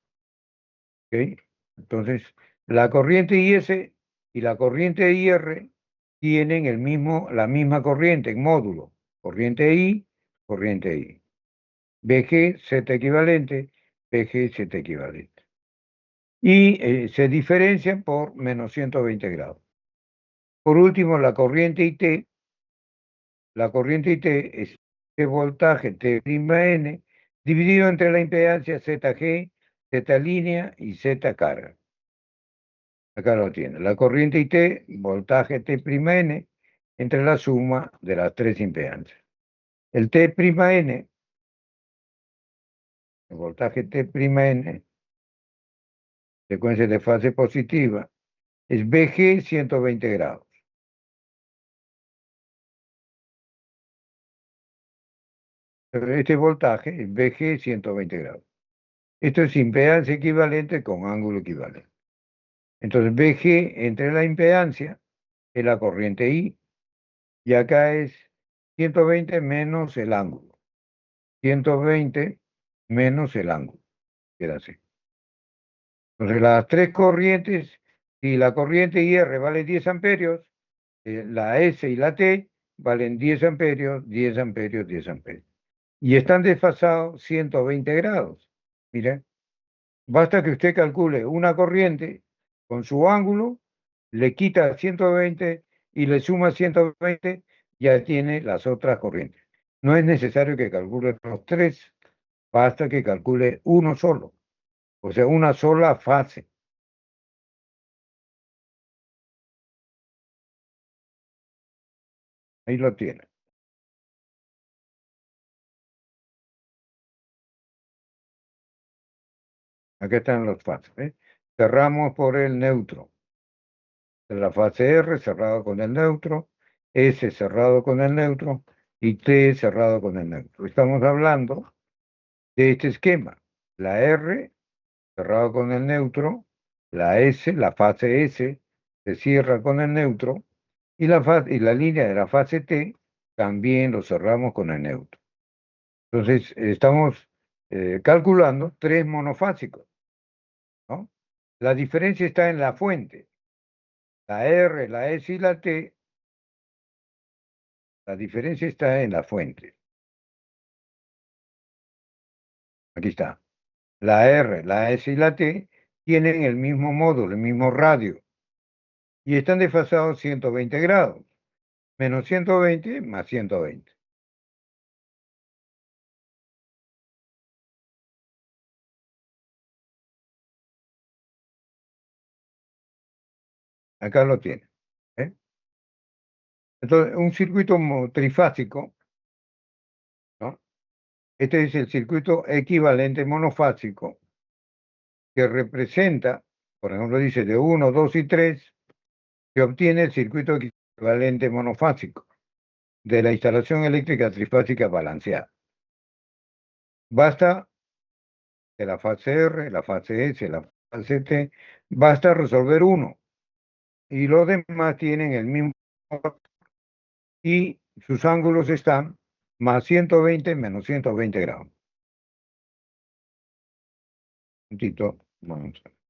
¿Ok? Entonces, la corriente IS y la corriente IR tienen la misma corriente en módulo. Corriente I, corriente I. VG, Z equivalente, VG, Z equivalente. Y se diferencian por menos 120 grados. Por último, la corriente IT es el voltaje T'N dividido entre la impedancia ZG, Z línea y Z carga. Acá lo tiene. La corriente IT, voltaje T'N entre la suma de las tres impedancias. El T'N, el voltaje T'N, secuencia de fase positiva, es VG 120 grados. Este voltaje es VG 120 grados. Esto es impedancia equivalente con ángulo equivalente. Entonces, VG entre la impedancia es la corriente I, y acá es 120 menos el ángulo. 120 menos el ángulo. Queda así. Entonces, las tres corrientes, si la corriente IR vale 10 amperios, la S y la T valen 10 amperios, 10 amperios, 10 amperios. Y están desfasados 120 grados. Miren, basta que usted calcule una corriente con su ángulo, le quita 120 y le suma 120, ya tiene las otras corrientes. No es necesario que calcule los tres, basta que calcule uno solo, o sea, una sola fase. Ahí lo tiene. Aquí están los fases. ¿Eh? Cerramos por el neutro. La fase R cerrado con el neutro, S cerrado con el neutro y T cerrado con el neutro. Estamos hablando de este esquema. La R cerrado con el neutro, la S, la fase S, se cierra con el neutro y la línea de la fase T también lo cerramos con el neutro. Entonces, estamos calculando tres monofásicos, ¿no? La diferencia está en la fuente. La R, la S y la T, la diferencia está en la fuente. Aquí está. La R, la S y la T tienen el mismo módulo, el mismo radio. Y están desfasados 120 grados. Menos 120 más 120. Acá lo tiene. ¿Eh? Entonces, un circuito trifásico, ¿no? Este es el circuito equivalente monofásico que representa, por ejemplo, dice de 1, 2 y 3, se obtiene el circuito equivalente monofásico de la instalación eléctrica trifásica balanceada. Basta de la fase R, la fase S, la fase T, basta resolver uno y los demás tienen el mismo y sus ángulos están más 120 menos 120 grados. Un momentito, vamos a ver.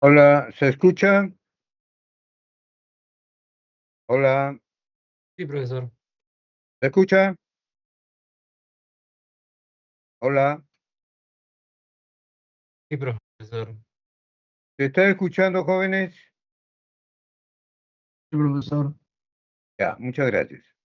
Hola, ¿se escucha? Hola, Sí, profesor. ¿se escucha? Hola, Sí, profesor. ¿se está escuchando, jóvenes? Sí, profesor. Ya, muchas gracias.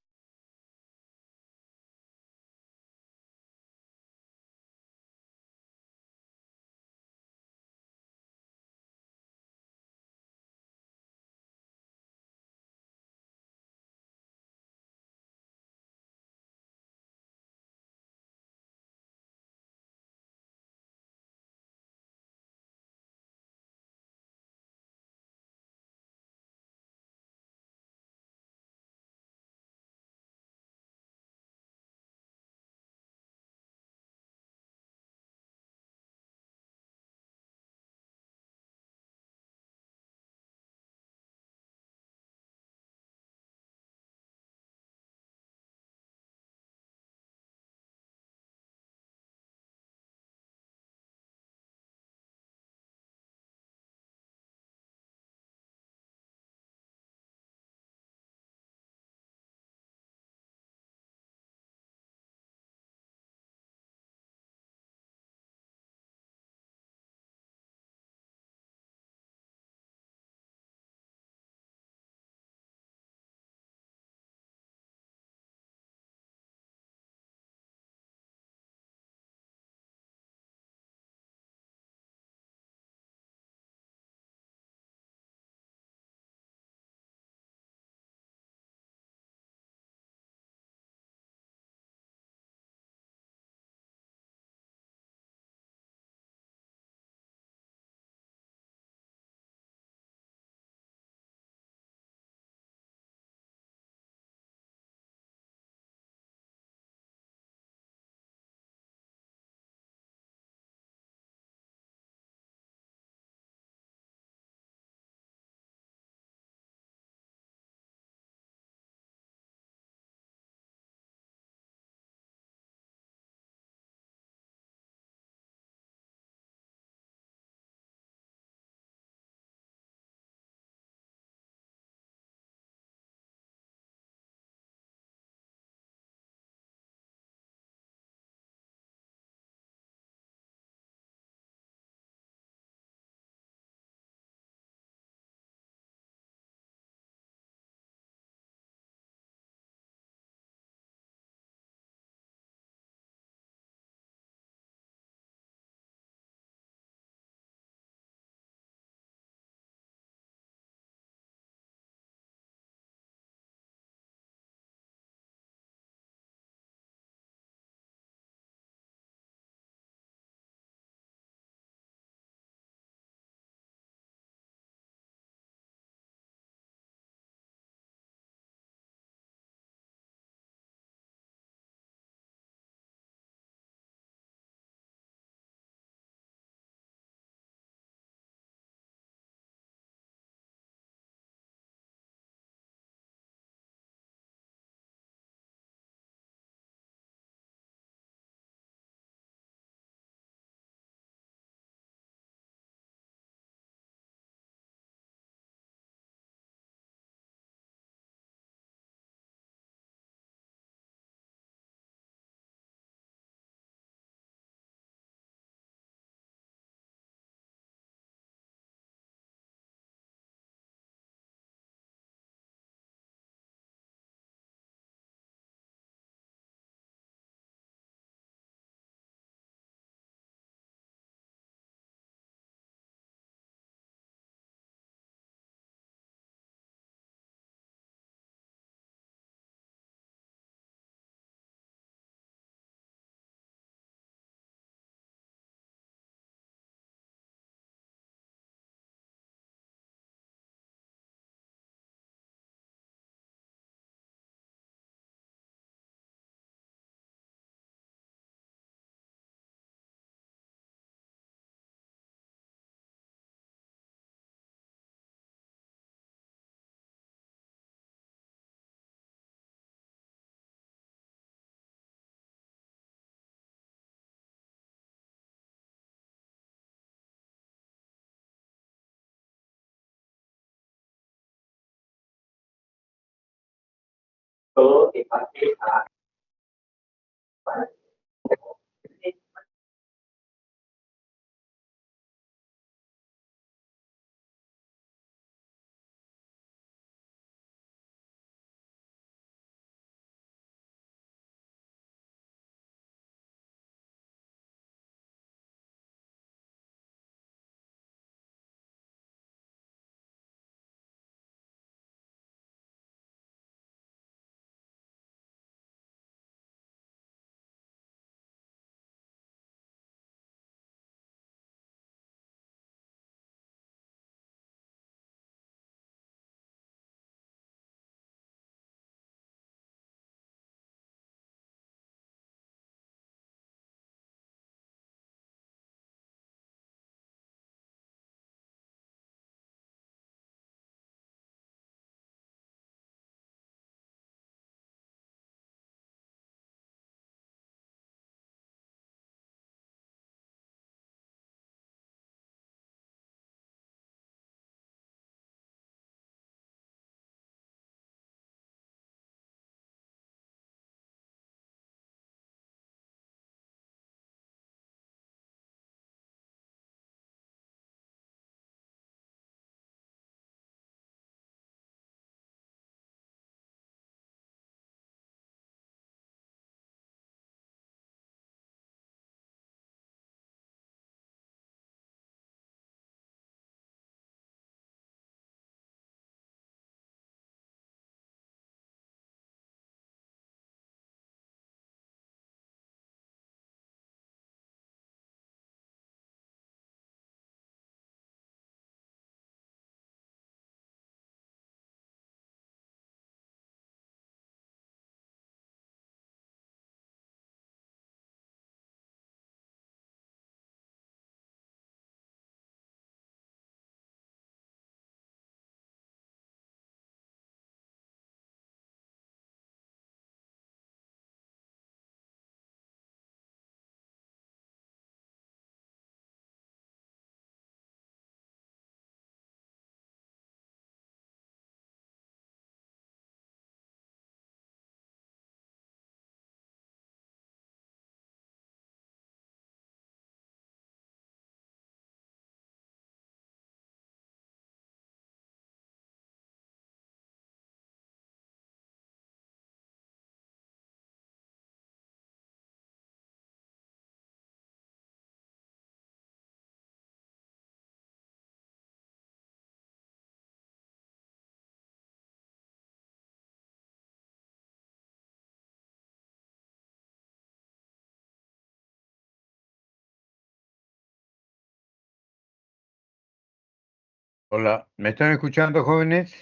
Hola, ¿me están escuchando, jóvenes?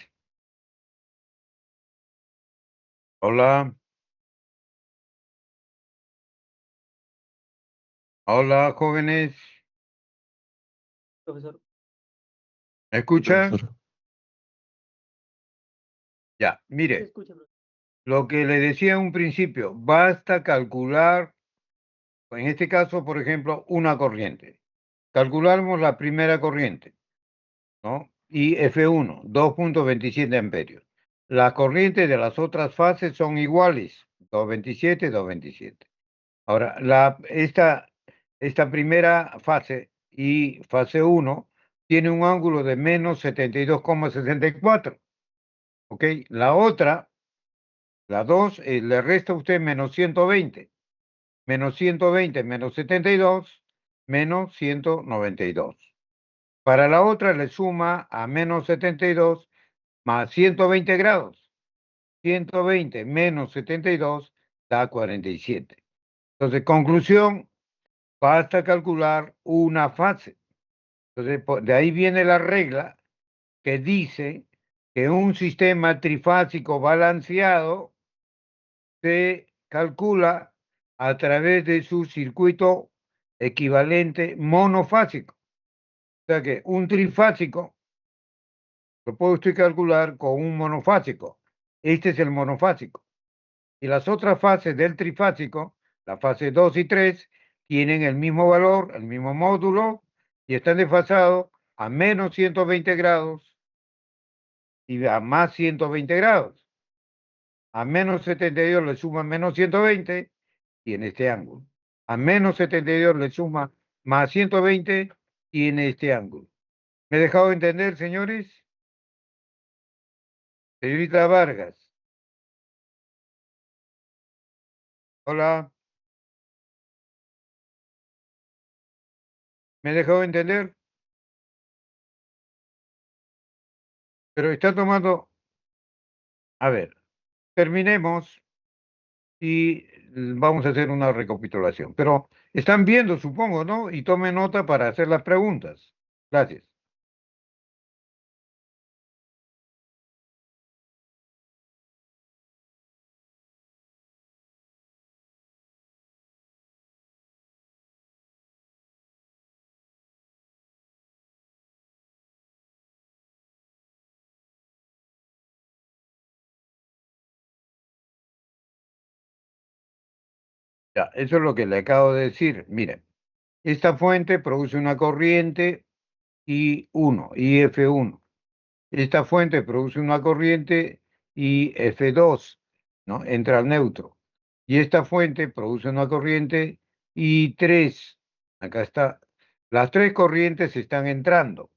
Hola, hola, jóvenes. Profesor. ¿Me escuchan? Profesor. Ya, Se mire, escucha, profesor. lo que le decía en un principio, basta calcular, en este caso, por ejemplo, una corriente. Calculamos la primera corriente, ¿no? Y F1, 2.27 amperios. Las corrientes de las otras fases son iguales, 227, 227. Ahora, esta primera fase y fase 1 tiene un ángulo de menos 72,64. ¿Ok? La otra, la 2, le resta a usted menos 120. Menos 120 menos 72, menos 192. Para la otra le suma a menos 72 más 120 grados. 120 menos 72 da 47. Entonces, conclusión, basta calcular una fase. Entonces, de ahí viene la regla que dice que un sistema trifásico balanceado se calcula a través de su circuito equivalente monofásico. O sea que un trifásico lo puede usted calcular con un monofásico. Este es el monofásico. Y las otras fases del trifásico, la fase 2 y 3, tienen el mismo valor, el mismo módulo, y están desfasados a menos 120 grados y a más 120 grados. A menos 72 le suma menos 120, tiene este ángulo. A menos 72 le suma más 120, tiene este ángulo. ¿Me he dejado entender, señores? Señorita Vargas. Hola. ¿Me he dejado entender? Pero está tomando... A ver, terminemos y vamos a hacer una recapitulación. Pero están viendo, supongo, ¿no? Y tomen nota para hacer las preguntas. Gracias. Ya, eso es lo que le acabo de decir. Miren, esta fuente produce una corriente I1, IF1. Esta fuente produce una corriente IF2, ¿no? Entra al neutro. Y esta fuente produce una corriente I3. Acá está. Las tres corrientes están entrando.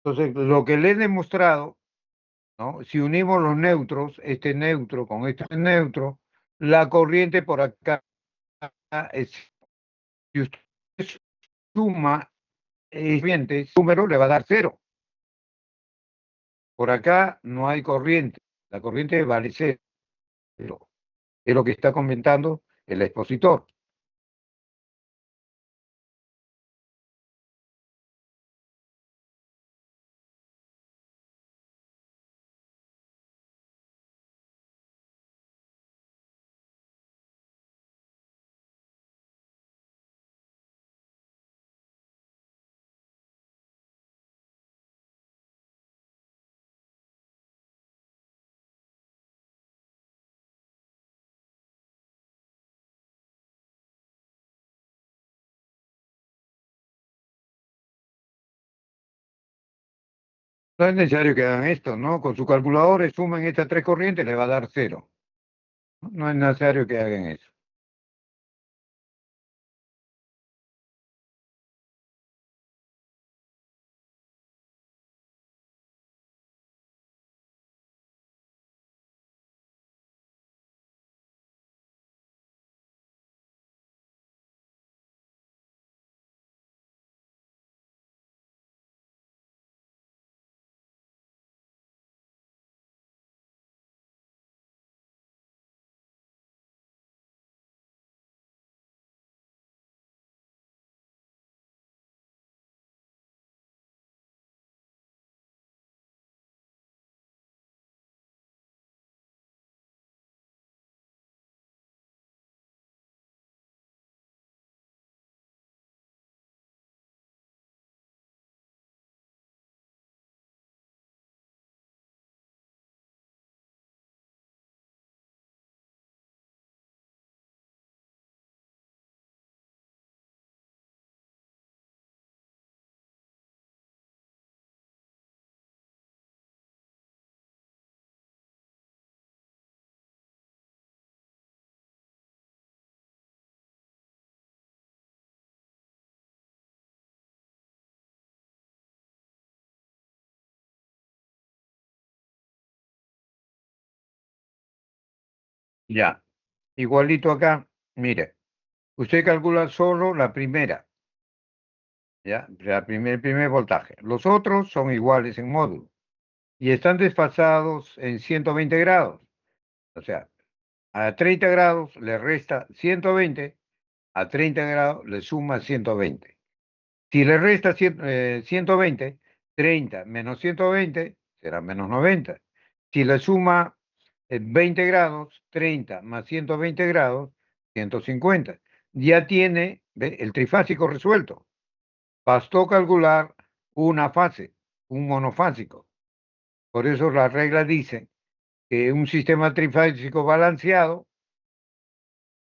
Entonces, lo que le he demostrado, ¿no? Si unimos los neutros, este neutro con este neutro, la corriente por acá es, si usted suma corrientes, número le va a dar cero. Por acá no hay corriente. La corriente vale cero. Es lo que está comentando el expositor. No es necesario que hagan esto, ¿no? Con su calculador sumen estas tres corrientes, le va a dar cero. No es necesario que hagan eso. Ya. Igualito acá, mire, usted calcula solo la primera, ¿ya? El primer voltaje. Los otros son iguales en módulo y están desfasados en 120 grados. O sea, a 30 grados le resta 120, a 30 grados le suma 120. Si le resta 120, 30 menos 120 será menos 90. Si le suma 20 grados, 30 más 120 grados, 150. Ya tiene, ¿ve?, el trifásico resuelto. Bastó calcular una fase, un monofásico. Por eso la regla dice que un sistema trifásico balanceado,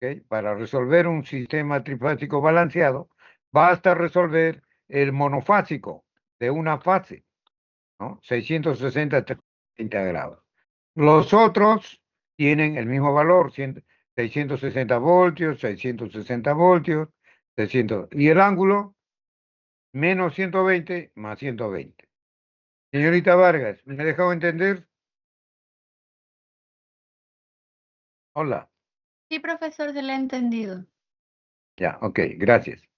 ¿ok?, para resolver un sistema trifásico balanceado, basta resolver el monofásico de una fase, ¿no? 660 30 grados. Los otros tienen el mismo valor, 660 voltios, 660 voltios, 600. Y el ángulo, menos 120 más 120. Señorita Vargas, ¿me ha dejado entender? Hola. Sí, profesor, se le ha entendido. Ya, ok, gracias.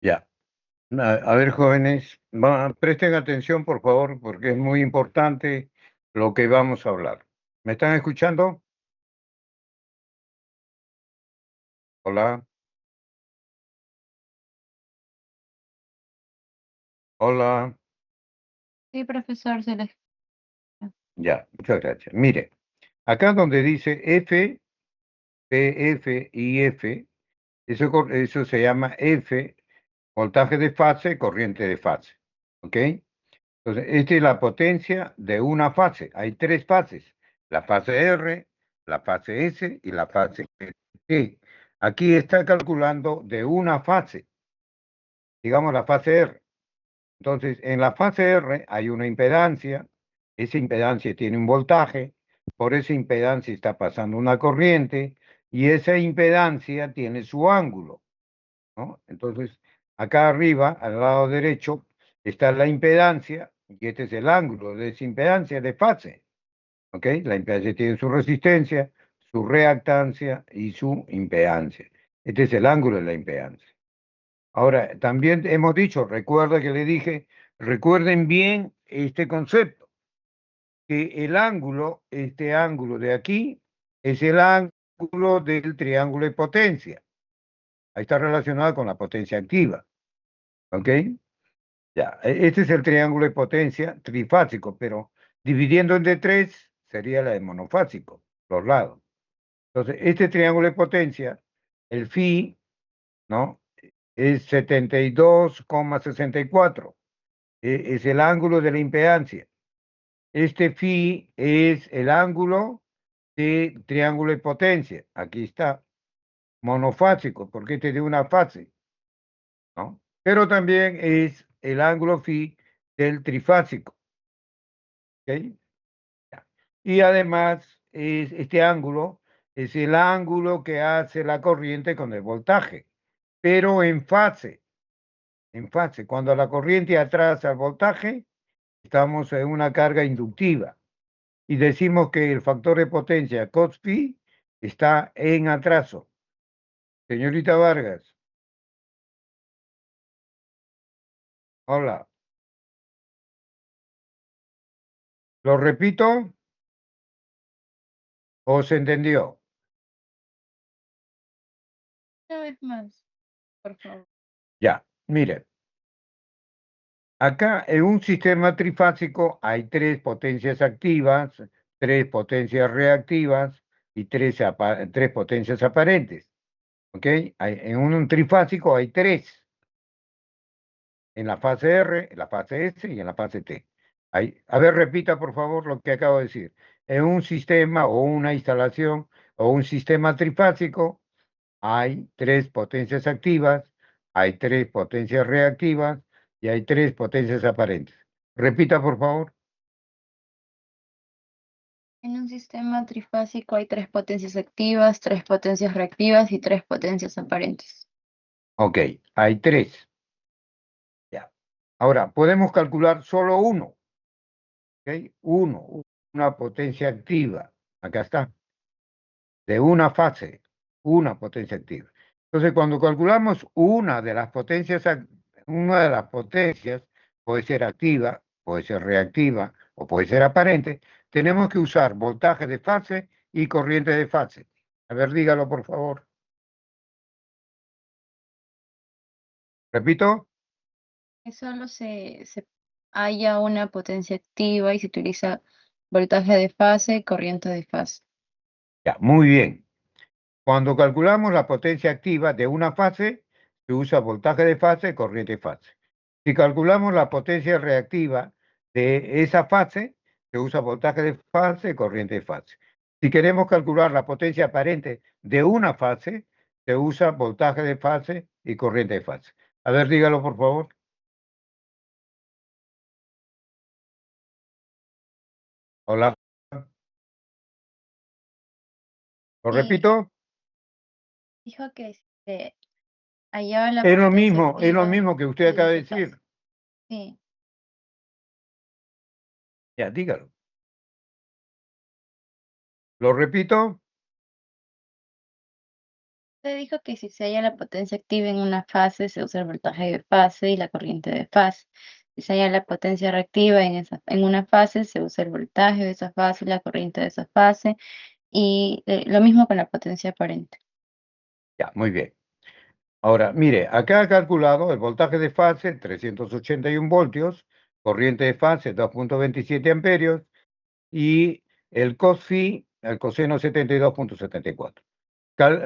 Ya. A ver, jóvenes, presten atención, por favor, porque es muy importante lo que vamos a hablar. ¿Me están escuchando? Hola, hola. Sí, profesor, se les... Ya, muchas gracias. Mire, acá donde dice F, P, F y F, eso se llama F, voltaje de fase, corriente de fase. ¿Ok? Entonces, esta es la potencia de una fase. Hay tres fases. La fase R, la fase S y la fase T. Aquí está calculando de una fase, digamos la fase R. Entonces, en la fase R hay una impedancia. Esa impedancia tiene un voltaje. Por esa impedancia está pasando una corriente. Y esa impedancia tiene su ángulo, ¿no? Entonces, acá arriba, al lado derecho, está la impedancia, y este es el ángulo de esa impedancia de fase, ¿ok? La impedancia tiene su resistencia, su reactancia y su impedancia. Este es el ángulo de la impedancia. Ahora, también hemos dicho, recuerda que le dije, recuerden bien este concepto, que el ángulo, este ángulo de aquí, es el ángulo del triángulo de potencia. Ahí está relacionado con la potencia activa. ¿Ok? Ya, este es el triángulo de potencia trifásico, pero dividiendo entre tres sería la de monofásico, los lados. Entonces, este triángulo de potencia, el phi, ¿no? Es 72,64. Es el ángulo de la impedancia. Este phi es el ángulo de triángulo de potencia. Aquí está, monofásico, porque este es de una fase, ¿no? Pero también es el ángulo phi del trifásico. ¿Ok? Ya. Y además, este ángulo es el ángulo que hace la corriente con el voltaje, pero en fase, en fase. Cuando la corriente atrasa el voltaje, estamos en una carga inductiva y decimos que el factor de potencia cos phi está en atraso. Señorita Vargas, hola. ¿Lo repito o se entendió? Una vez más, por favor. Ya, mire. Acá en un sistema trifásico hay tres potencias activas, tres potencias reactivas y tres potencias aparentes. ¿Ok? En un trifásico hay tres. En la fase R, en la fase S y en la fase T. A ver, repita por favor lo que acabo de decir. En un sistema o una instalación o un sistema trifásico hay tres potencias activas, hay tres potencias reactivas y hay tres potencias aparentes. Repita, por favor. En un sistema trifásico hay tres potencias activas, tres potencias reactivas y tres potencias aparentes. Ok, hay tres. Ya. Ahora, podemos calcular solo uno. ¿Ok? Una potencia activa. Acá está. De una fase, una potencia activa. Entonces, cuando calculamos una de las potencias, puede ser activa, puede ser reactiva o puede ser aparente, tenemos que usar voltaje de fase y corriente de fase. A ver, dígalo por favor. Repito. Que solo se haya una potencia activa y se utiliza voltaje de fase y corriente de fase. Ya, muy bien. Cuando calculamos la potencia activa de una fase, se usa voltaje de fase y corriente de fase. Si calculamos la potencia reactiva de esa fase, se usa voltaje de fase y corriente de fase. Si queremos calcular la potencia aparente de una fase, se usa voltaje de fase y corriente de fase. A ver, dígalo por favor. Hola. ¿Lo Sí, repito? dijo que se hallaba la Es potencia lo activa mismo que usted y acaba de de fase. decir. Sí, Ya, dígalo. ¿Lo repito? Usted dijo que si se halla la potencia activa en una fase, se usa el voltaje de fase y la corriente de fase. Si se halla la potencia reactiva en una fase, se usa el voltaje de esa fase y la corriente de esa fase. Y lo mismo con la potencia aparente. Ya, muy bien. Ahora, mire, acá ha calculado el voltaje de fase, 381 voltios, corriente de fase, 2.27 amperios, y el cos phi, el coseno 72.74.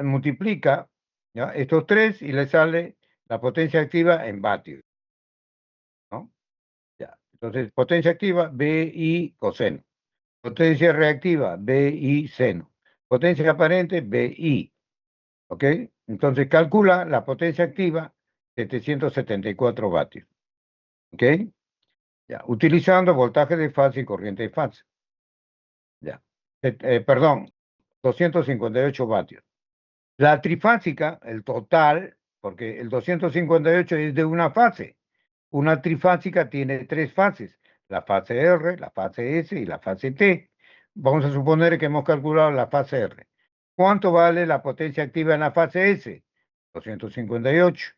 Multiplica, ¿ya?, estos tres y le sale la potencia activa en vatios, ¿no? Ya. Entonces, potencia activa, BI coseno. Potencia reactiva, BI seno. Potencia aparente, BI. ¿Ok? Entonces calcula la potencia activa, 774 vatios. ¿Ok? Ya. Utilizando voltaje de fase y corriente de fase. Ya. Perdón, 258 vatios. La trifásica, el total, porque el 258 es de una fase. Una trifásica tiene tres fases, la fase R, la fase S y la fase T. Vamos a suponer que hemos calculado la fase R. ¿Cuánto vale la potencia activa en la fase S? 258.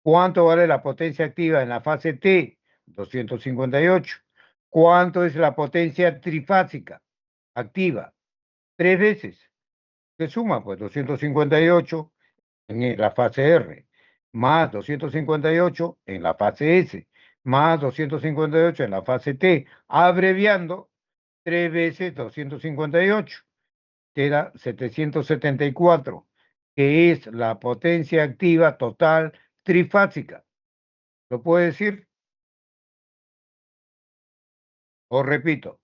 ¿Cuánto vale la potencia activa en la fase T? 258. ¿Cuánto es la potencia trifásica activa? 3 veces. Se suma, pues, 258 en la fase R, más 258 en la fase S, más 258 en la fase T, abreviando 3 veces 258, queda 774, que es la potencia activa total trifásica. ¿Lo puede decir? O repito.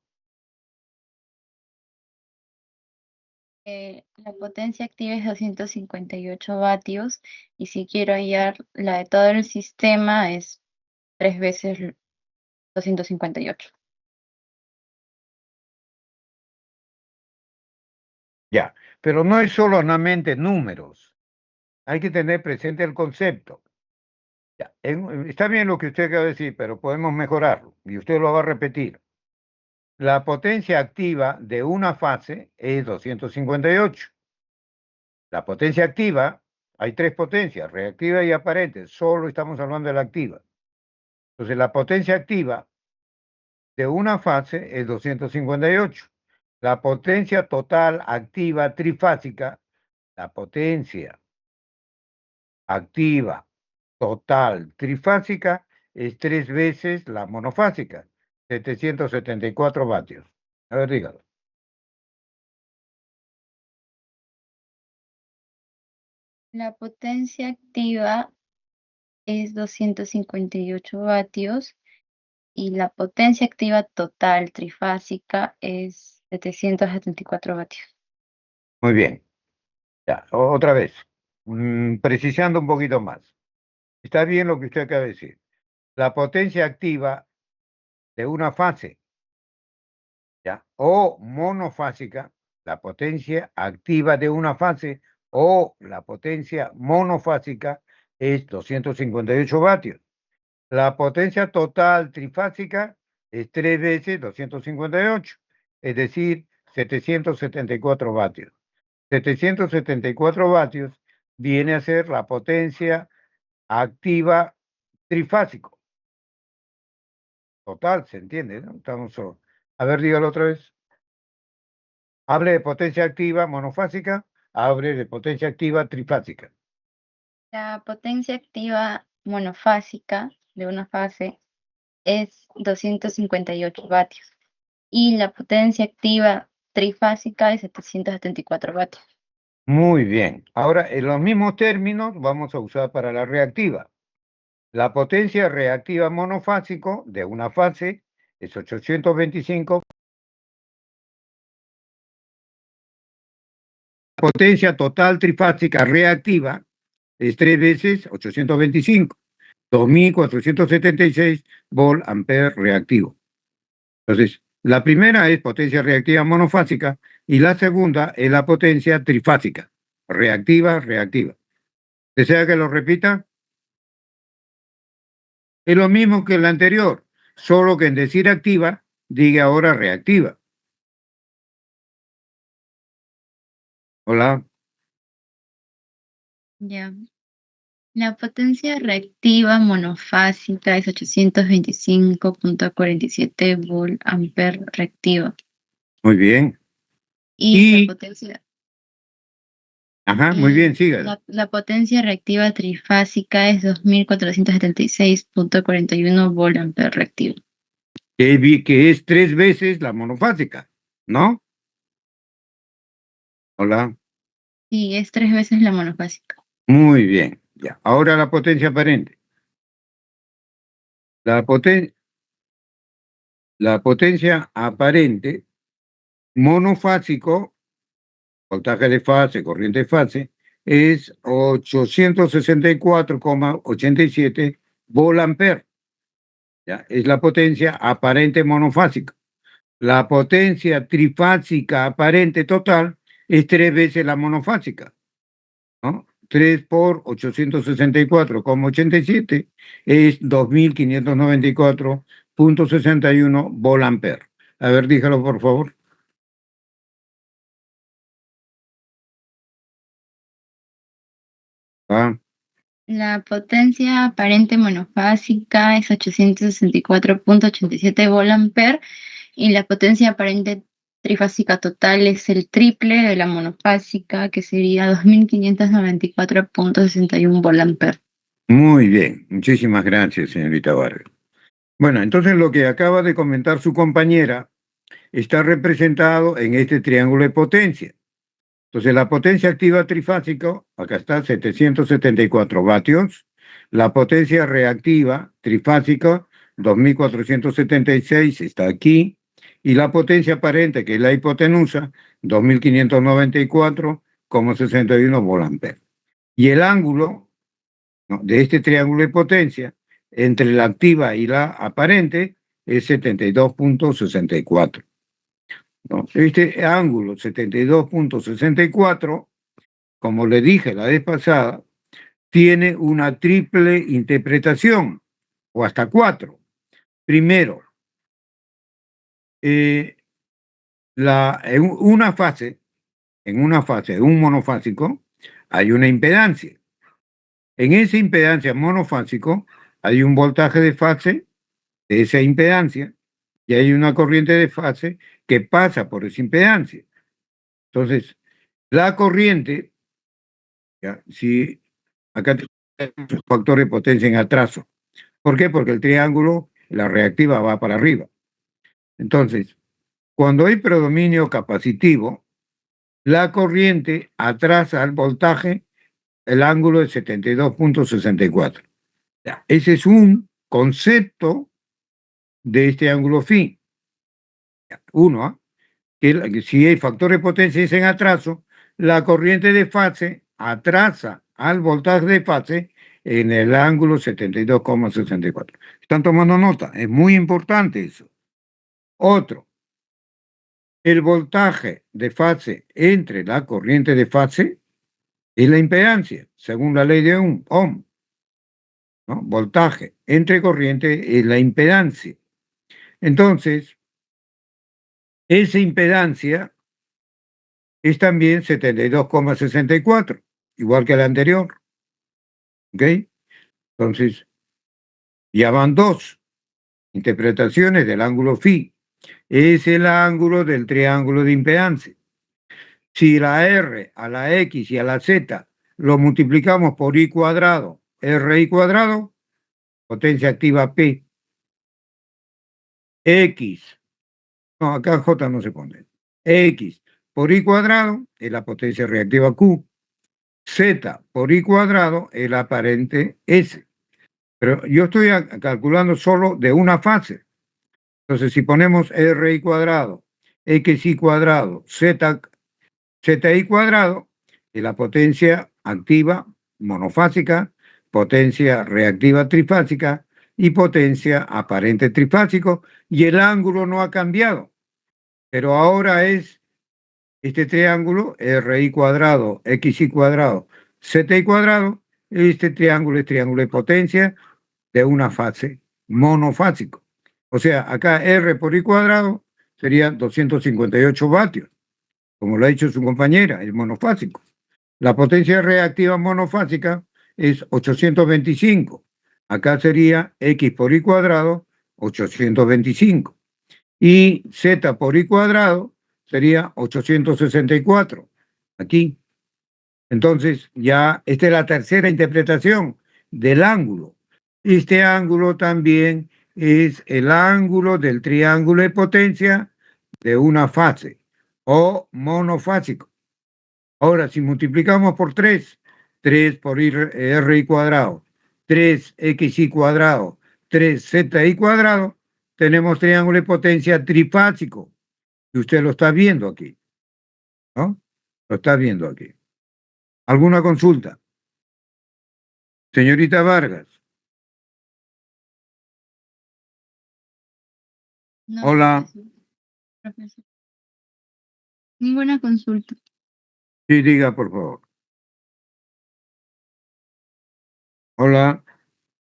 La potencia activa es 258 vatios y si quiero hallar la de todo el sistema es 3 veces 258. Ya, pero no es solamente números. Hay que tener presente el concepto. Ya, está bien lo que usted acaba de decir, pero podemos mejorarlo y usted lo va a repetir. La potencia activa de una fase es 258. La potencia activa, hay tres potencias, reactiva y aparente. Solo estamos hablando de la activa. Entonces, la potencia activa de una fase es 258. La potencia total activa trifásica, la potencia activa total trifásica es 3 veces la monofásica, 774 vatios. A ver, dígalo. La potencia activa es 258 vatios y la potencia activa total trifásica es 774 vatios. Muy bien. Ya, otra vez, precisando un poquito más. Está bien lo que usted acaba de decir. La potencia activa de una fase, ¿ya?, o monofásica, la potencia activa de una fase o la potencia monofásica es 258 vatios. La potencia total trifásica es 3 veces 258, es decir, 774 vatios. 774 vatios viene a ser la potencia activa trifásico. Total, ¿se entiende, no? Estamos solo. A ver, dígalo otra vez. Hable de potencia activa monofásica, hable de potencia activa trifásica. La potencia activa monofásica de una fase es 258 vatios y la potencia activa trifásica es 774 vatios. Muy bien. Ahora, en los mismos términos vamos a usar para la reactiva. La potencia reactiva monofásico de una fase es 825. La potencia total trifásica reactiva es 3 veces 825, 2476 volt ampere reactivo. Entonces, la primera es potencia reactiva monofásica y la segunda es la potencia trifásica, reactiva, reactiva. ¿Desea que lo repita? Es lo mismo que la anterior, solo que en decir activa, diga ahora reactiva. Hola. Ya. La potencia reactiva monofásica es 825.47 volt amper reactiva. Muy bien. Y Y- la potencia, Ajá, muy bien, sígala. la potencia reactiva trifásica es 2476.41 volt amper reactivo. Que es 3 veces la monofásica, ¿no? Hola. Y es 3 veces la monofásica. Muy bien. Ya. Ahora la potencia aparente. La potencia aparente monofásico, voltaje de fase, corriente de fase, es 864,87 volt ampere. ¿Ya? Es la potencia aparente monofásica. La potencia trifásica aparente total es 3 veces la monofásica, ¿no? 3 por 864,87 es 2594,61 volt ampere. A ver, dígalo por favor. Ah, La potencia aparente monofásica es 864.87 volt ampere y la potencia aparente trifásica total es el triple de la monofásica, que sería 2594.61 volt ampere. muy bien, muchísimas gracias, señorita Vargas. Bueno, entonces lo que acaba de comentar su compañera está representado en este triángulo de potencia. Entonces, la potencia activa trifásica, acá está, 774 vatios. La potencia reactiva trifásica, 2476, está aquí. Y la potencia aparente, que es la hipotenusa, 2594,61 volt ampere. Y el ángulo, ¿no?, de este triángulo de potencia entre la activa y la aparente es 72,64. ¿No? Este ángulo 72,64, como le dije la vez pasada, tiene una triple interpretación, o hasta 4. Primero, en una fase de un monofásico, hay una impedancia. En esa impedancia monofásico hay un voltaje de fase de esa impedancia y hay una corriente de fase que pasa por esa impedancia. Entonces, la corriente, ¿ya?, si acá tenemos un factor de potencia en atraso. ¿Por qué? Porque el triángulo, la reactiva va para arriba. Entonces, cuando hay predominio capacitivo, la corriente atrasa al voltaje el ángulo de 72,64. Ese es un concepto de este ángulo phi. Uno, ¿eh? Que si hay factor de potencia es en atraso, la corriente de fase atrasa al voltaje de fase en el ángulo 72,64. ¿Están tomando nota? Es muy importante eso. Otro, el voltaje de fase entre la corriente de fase y la impedancia, según la ley de Ohm, ¿no? Voltaje entre corriente y la impedancia. Entonces, esa impedancia es también 72,64, igual que la anterior. ¿Ok? Entonces, ya van 2 interpretaciones del ángulo phi. Es el ángulo del triángulo de impedancia. Si la R a la X y a la Z lo multiplicamos por I cuadrado, RI cuadrado, potencia activa P. X, no, acá J no se pone. X por I cuadrado es la potencia reactiva Q. Z por I cuadrado es la aparente S. Pero yo estoy calculando solo de una fase. Entonces, si ponemos RI cuadrado, XI cuadrado, ZI cuadrado, es la potencia activa monofásica, potencia reactiva trifásica y potencia aparente trifásico, y el ángulo no ha cambiado. Pero ahora es este triángulo, RI cuadrado, XI cuadrado, ZI cuadrado, este triángulo es triángulo de potencia de una fase monofásico. O sea, acá R por I cuadrado sería 258 vatios, como lo ha dicho su compañera, el monofásico. La potencia reactiva monofásica es 825. Acá sería x por y cuadrado, 825. Y z por y cuadrado sería 864. Aquí. Entonces, ya esta es la tercera interpretación del ángulo. Este ángulo también es el ángulo del triángulo de potencia de una fase o monofásico. Ahora, si multiplicamos por 3, 3 por r cuadrado, 3xy cuadrado, 3z cuadrado, tenemos triángulo de potencia trifásico. Y usted lo está viendo aquí, ¿no? Lo está viendo aquí. ¿Alguna consulta? Señorita Vargas. No, Hola. profesor. Ninguna consulta. Sí, diga, por favor. Hola.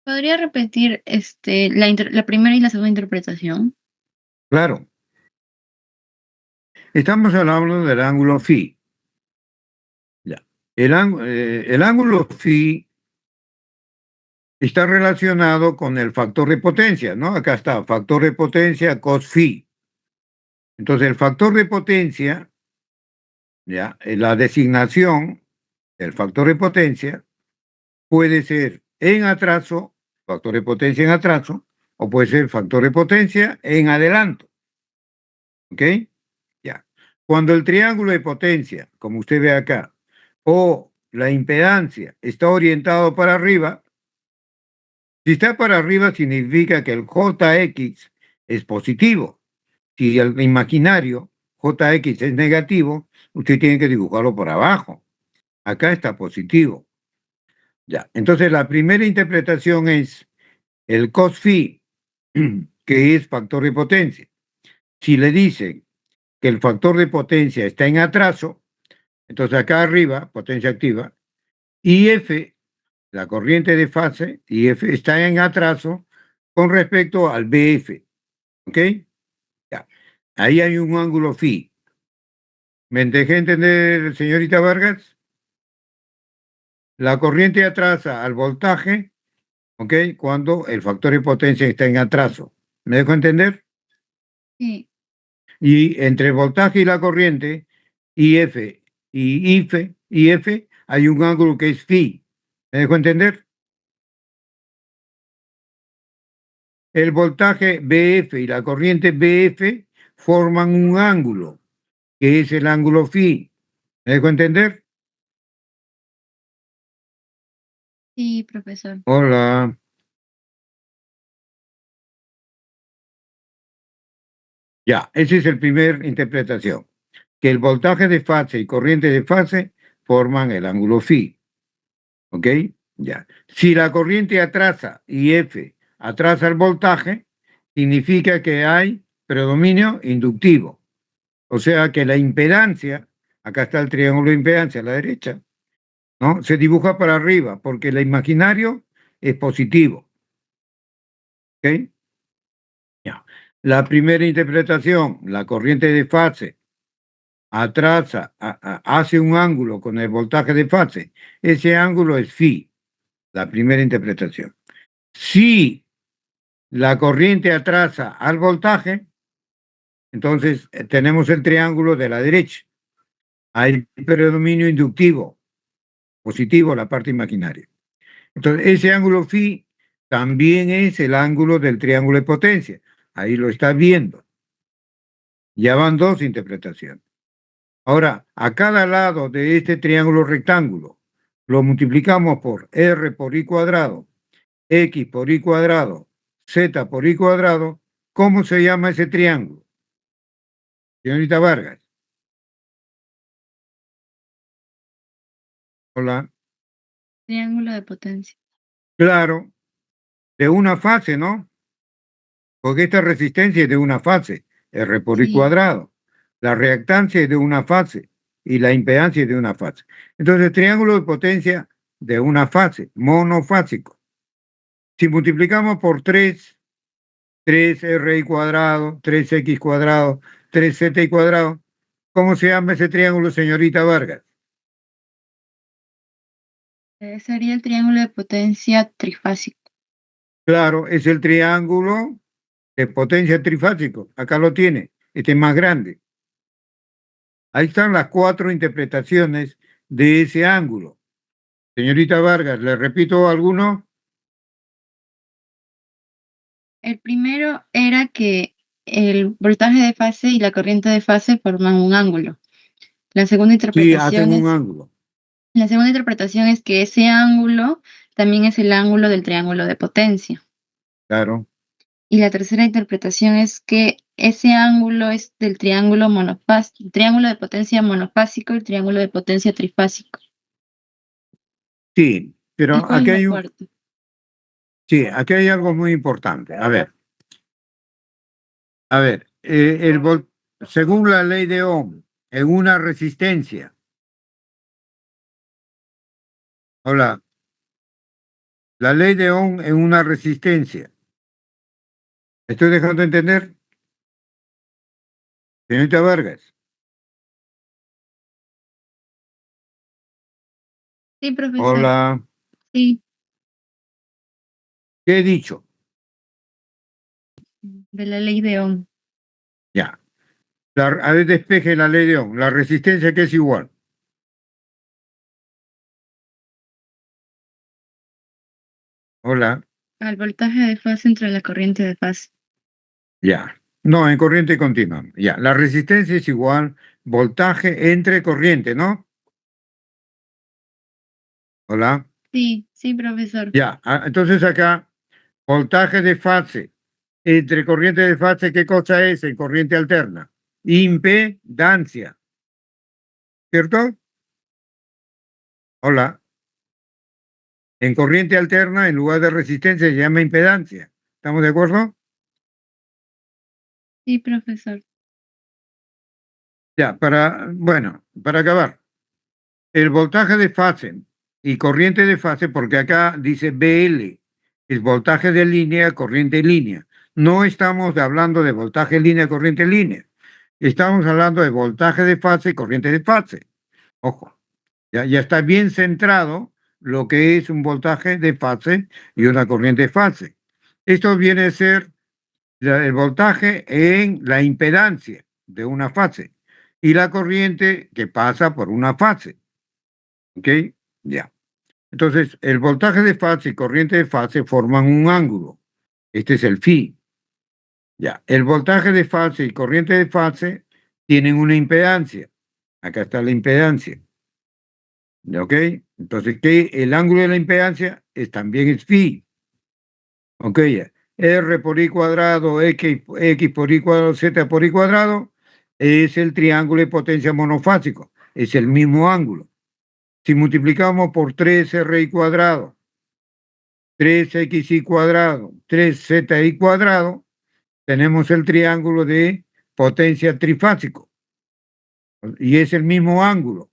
¿Podría repetir la primera y la segunda interpretación? Claro. Estamos hablando del ángulo phi. Ya. El ángulo phi está relacionado con el factor de potencia, ¿no? Acá está, factor de potencia cos phi. Entonces, el factor de potencia, ya, la designación del factor de potencia puede ser en atraso, factor de potencia en atraso, o puede ser factor de potencia en adelanto. ¿Ok? Ya. Cuando el triángulo de potencia, como usted ve acá, o la impedancia está orientado para arriba, si está para arriba significa que el JX es positivo. Si el imaginario JX es negativo, usted tiene que dibujarlo por abajo. Acá está positivo. Ya. Entonces la primera interpretación es el cos phi, que es factor de potencia. Si le dicen que el factor de potencia está en atraso, entonces acá arriba, potencia activa, IF, la corriente de fase, IF está en atraso con respecto al BF. ¿Ok? Ya. Ahí hay un ángulo phi. ¿Me dejé entender, señorita Vargas? La corriente atrasa al voltaje, ¿ok? Cuando el factor de potencia está en atraso. ¿Me dejo entender? Sí. Y entre el voltaje y la corriente, IF y IF, hay un ángulo que es phi. ¿Me dejo entender? El voltaje BF y la corriente BF forman un ángulo, que es el ángulo phi. ¿Me dejo entender? Sí, profesor. Hola. Ya, esa es la primera interpretación. Que el voltaje de fase y corriente de fase forman el ángulo phi. ¿Ok? Ya. Si la corriente atrasa y F atrasa el voltaje, significa que hay predominio inductivo. O sea que la impedancia, acá está el triángulo de impedancia a la derecha, ¿no? Se dibuja para arriba porque el imaginario es positivo. ¿Ok? Ya. La primera interpretación, la corriente de fase atrasa, hace un ángulo con el voltaje de fase, ese ángulo es phi, la primera interpretación. Si la corriente atrasa al voltaje, entonces tenemos el triángulo de la derecha. Hay predominio inductivo, positivo, la parte imaginaria. Entonces, ese ángulo phi también es el ángulo del triángulo de potencia. Ahí lo está viendo. Ya van dos interpretaciones. Ahora, a cada lado de este triángulo rectángulo, lo multiplicamos por r por y cuadrado, x por y cuadrado, z por y cuadrado. ¿Cómo se llama ese triángulo? Señorita Vargas. Hola. Triángulo de potencia. Claro, de una fase, ¿no? Porque esta resistencia es de una fase, R por I Sí. cuadrado. La reactancia es de una fase y la impedancia es de una fase. Entonces, triángulo de potencia de una fase, monofásico. Si multiplicamos por 3, 3R cuadrado, 3X cuadrado, 3Z cuadrado, ¿cómo se llama ese triángulo, señorita Vargas? Sería el triángulo de potencia trifásico. Claro, es el triángulo de potencia trifásico. Acá lo tiene. Este es más grande. Ahí están las 4 interpretaciones de ese ángulo. Señorita Vargas, ¿le repito alguno? El primero era que el voltaje de fase y la corriente de fase forman un ángulo. La segunda Sí, interpretación hacen un es, ángulo. la segunda interpretación es que ese ángulo también es el ángulo del triángulo de potencia. Claro. Y la tercera interpretación es que ese ángulo es del triángulo monofásico, triángulo de potencia monofásico y triángulo de potencia trifásico. Sí, pero ¿Y cuál aquí es la hay cuarta? sí, aquí hay algo muy importante. A ver, según la ley de Ohm, en una resistencia, hola, la ley de Ohm en una resistencia. ¿Estoy dejando de entender? Señorita Vargas, Sí, profesor. hola, Sí, ¿qué he dicho? de la ley de Ohm. Ya. A ver, despeje la ley de Ohm. La resistencia que es igual. Hola, Al voltaje de fase entre la corriente de fase. ya. No, en corriente continua. Ya. La resistencia es igual voltaje entre corriente, ¿no? Hola. Sí, sí, profesor. Ya. Entonces acá, voltaje de fase entre corriente de fase, ¿qué cosa es en corriente alterna? Impedancia. ¿Cierto? Hola. En corriente alterna, en lugar de resistencia, se llama impedancia. ¿Estamos de acuerdo? Sí, profesor. Ya, bueno, para acabar. El voltaje de fase y corriente de fase, porque acá dice BL, es voltaje de línea, corriente en línea. No estamos hablando de voltaje en línea, corriente en línea. Estamos hablando de voltaje de fase y corriente de fase. Ojo, ya está bien centrado lo que es un voltaje de fase y una corriente de fase. Esto viene a ser el voltaje en la impedancia de una fase y la corriente que pasa por una fase. ¿Ok? Ya. Entonces, el voltaje de fase y corriente de fase forman un ángulo. Este es el phi. Ya. El voltaje de fase y corriente de fase tienen una impedancia. Acá está la impedancia. ¿Ok? Entonces, ¿qué? El ángulo de la impedancia también es phi. ¿Ok? R por I cuadrado, X por I cuadrado, Z por I cuadrado, es el triángulo de potencia monofásico. Es el mismo ángulo. Si multiplicamos por 3RI cuadrado, 3XY cuadrado, 3ZY cuadrado, tenemos el triángulo de potencia trifásico. Y es el mismo ángulo.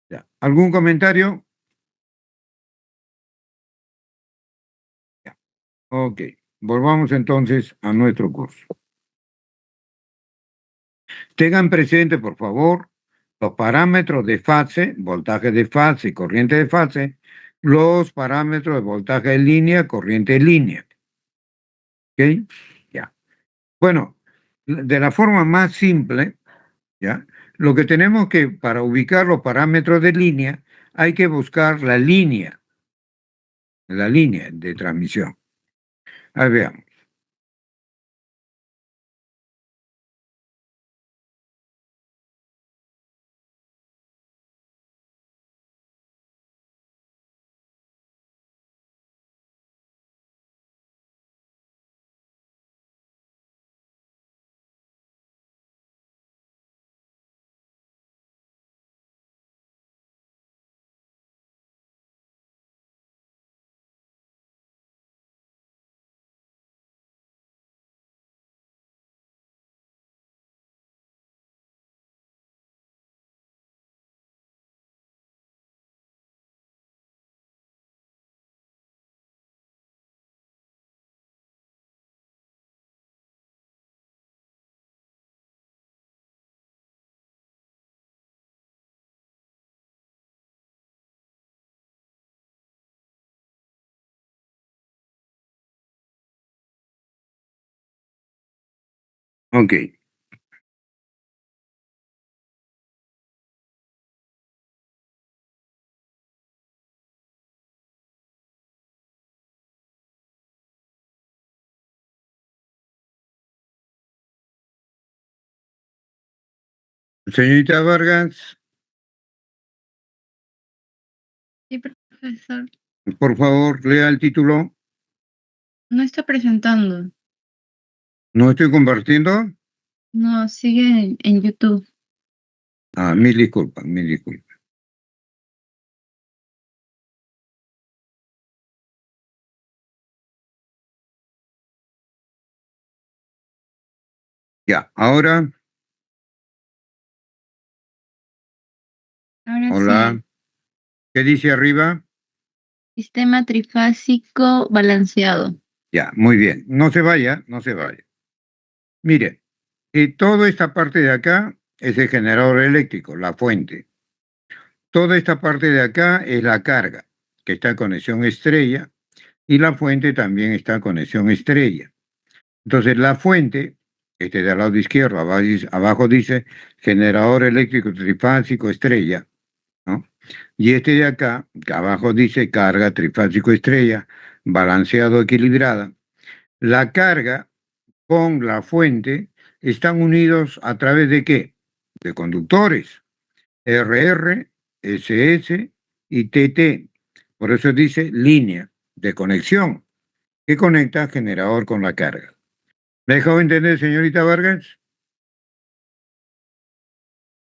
Ya. ¿Algún comentario? Ya. Ok. Volvamos entonces a nuestro curso. Tengan presente, por favor, los parámetros de fase, voltaje de fase y corriente de fase, los parámetros de voltaje de línea, corriente de línea. ¿Ok? Ya. Bueno, de la forma más simple, ¿ya? Lo que tenemos que, para ubicar los parámetros de línea, hay que buscar la línea de transmisión. Ahí veamos. Ok. Señorita Vargas, Sí, profesor. por favor, lea el título. No está presentando. ¿No estoy compartiendo? No, sigue en YouTube. Ah, mil disculpas, mil disculpas. Ya, ahora, Ahora hola. sí. ¿Qué dice arriba? Sistema trifásico balanceado. Ya, muy bien. No se vaya, no se vaya. Mire, toda esta parte de acá es el generador eléctrico, la fuente. Toda esta parte de acá es la carga, que está en conexión estrella, y la fuente también está en conexión estrella. Entonces, la fuente, este de al lado izquierdo, abajo dice generador eléctrico trifásico estrella, ¿no? Y este de acá, que abajo dice carga trifásico estrella, balanceado equilibrada. La carga con la fuente están unidos a través de ¿qué? De conductores, RR, SS y TT. Por eso dice línea de conexión que conecta generador con la carga. ¿Me dejó entender, señorita Vargas?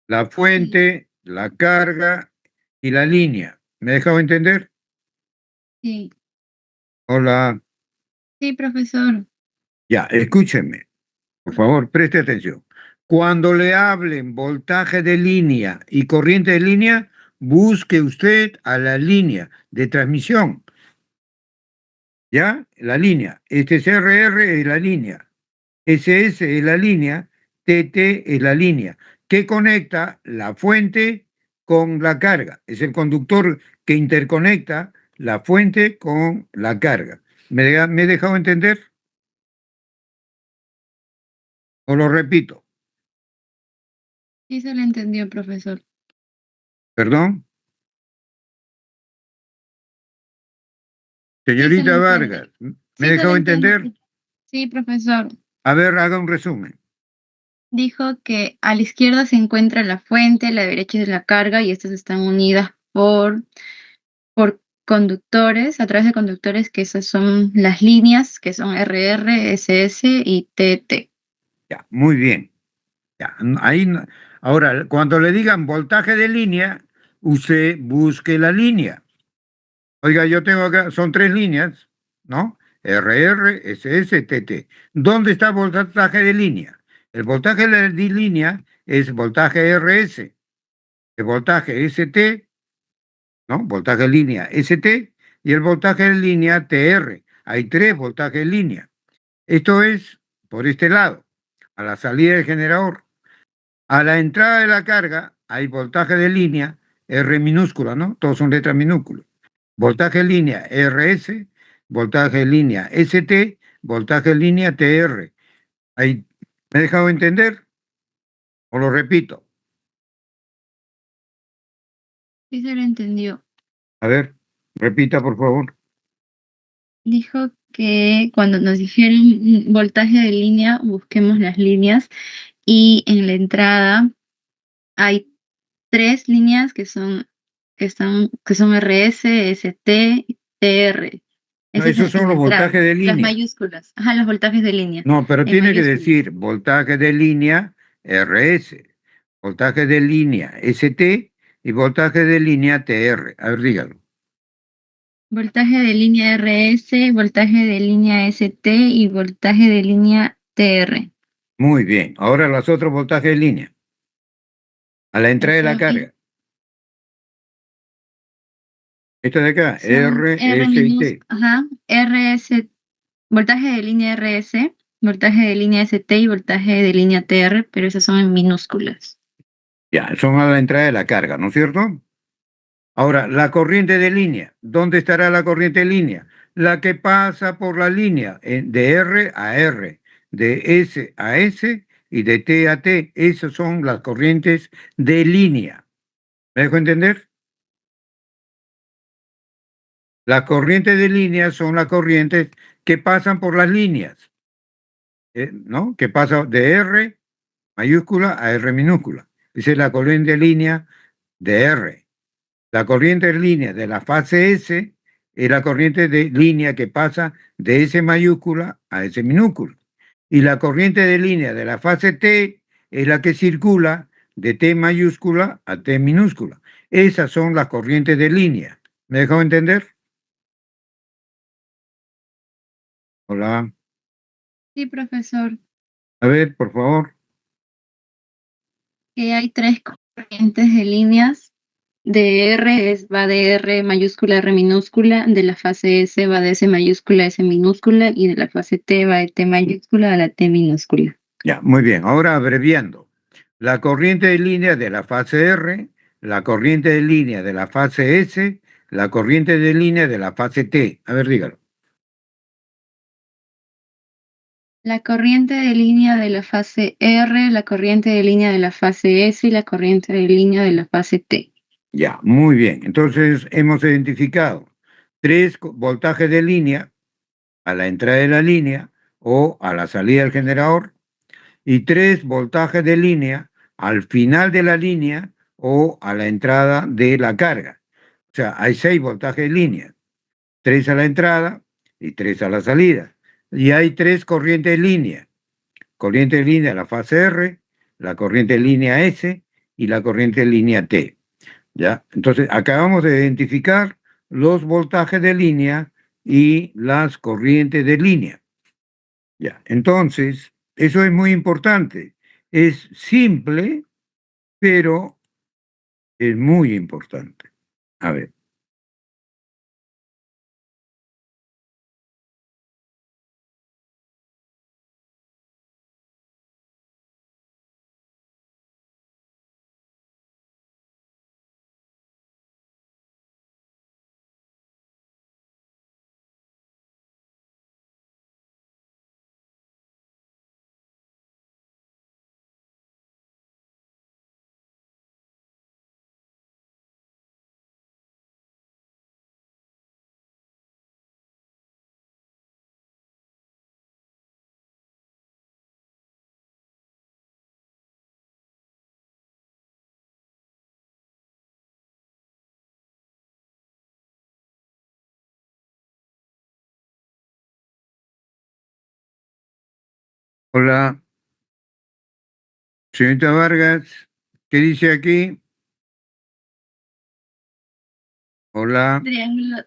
La fuente, la carga y la línea. ¿Me ha dejado entender? Sí. Hola. Sí, profesor. Ya, escúcheme. Por favor, preste atención. Cuando le hablen voltaje de línea y corriente de línea, busque usted a la línea de transmisión. ¿Ya? La línea. Este es RR es la línea. SS es la línea. TT es la línea que conecta la fuente con la carga. Es el conductor que interconecta la fuente con la carga. ¿Me he dejado entender? O lo repito. Sí se le entendió, profesor. ¿Perdón? Sí se le Señorita entiende. Vargas, ¿me Sí se le dejó entiende. entender? Sí, profesor. A ver, haga un resumen. Dijo que a la izquierda se encuentra la fuente, a la derecha es la carga y estas están unidas por conductores, a través de conductores que esas son las líneas que son RR, SS y TT. Ya, muy bien. Ya, ahí, ahora, cuando le digan voltaje de línea, usted busque la línea. Oiga, yo tengo acá, son 3 líneas, ¿no? RR, SS, TT. ¿Dónde está el voltaje de línea? El voltaje de línea es voltaje RS, el voltaje ST, ¿no? Voltaje de línea ST y el voltaje de línea TR. Hay 3 voltajes de línea. Esto es por este lado, a la salida del generador. A la entrada de la carga hay voltaje de línea R minúscula, ¿no? Todos son letras minúsculas. Voltaje de línea RS, voltaje de línea ST, voltaje de línea TR. Ahí, ¿me he dejado entender? O lo repito. Sí se le entendió. A ver, repita, por favor. Dijo que cuando nos dijeron voltaje de línea, busquemos las líneas y en la entrada hay 3 líneas que son RS, ST, TR. No, Ese es esos son en la los entrada, voltajes de las línea. mayúsculas. Ajá, los voltajes de línea. No, pero En tiene que mayúsculas. decir voltaje de línea RS, voltaje de línea ST y voltaje de línea TR. A ver, dígalo. Voltaje de línea RS, voltaje de línea ST y voltaje de línea TR. Muy bien. Ahora los otros voltajes de línea. A la entrada de la carga. Esto de acá, Son R, S y T. Ajá, RS, voltaje de línea RS, voltaje de línea ST y voltaje de línea TR, pero esas son en minúsculas. Ya, son a la entrada de la carga, ¿no es cierto? Ahora, la corriente de línea. ¿Dónde estará la corriente de línea? La que pasa por la línea de R a R, de S a S y de T a T. Esas son las corrientes de línea. ¿Me dejo entender? Las corrientes de línea son las corrientes que pasan por las líneas, ¿no? Que pasa de R mayúscula a R minúscula. Esa es la corriente de línea de R. La corriente de línea de la fase S es la corriente de línea que pasa de S mayúscula a S minúscula. Y la corriente de línea de la fase T es la que circula de T mayúscula a T minúscula. Esas son las corrientes de línea. ¿Me dejó entender? Hola. Sí, profesor, A ver, por favor. que hay tres corrientes de líneas. De R va de R mayúscula a R minúscula, de la fase S va de S mayúscula a S minúscula y de la fase T va de T mayúscula a la T minúscula. Ya, muy bien. Ahora abreviando. La corriente de línea de la fase R, la corriente de línea de la fase S, la corriente de línea de la fase T. A ver, dígalo. La corriente de línea de la fase R, la corriente de línea de la fase S y la corriente de línea de la fase T. Ya, muy bien. Entonces hemos identificado 3 voltajes de línea a la entrada de la línea o a la salida del generador y 3 voltajes de línea al final de la línea o a la entrada de la carga. O sea, hay 6 voltajes de línea, 3 a la entrada y 3 a la salida. Y hay 3 corrientes de línea. Corriente de línea de la fase R, la corriente de línea S y la corriente de línea T. ¿Ya? Entonces, acabamos de identificar los voltajes de línea y las corrientes de línea. ¿Ya? Entonces, eso es muy importante. Es simple, pero es muy importante. A ver. Hola, señorita Vargas, ¿qué dice aquí? Hola.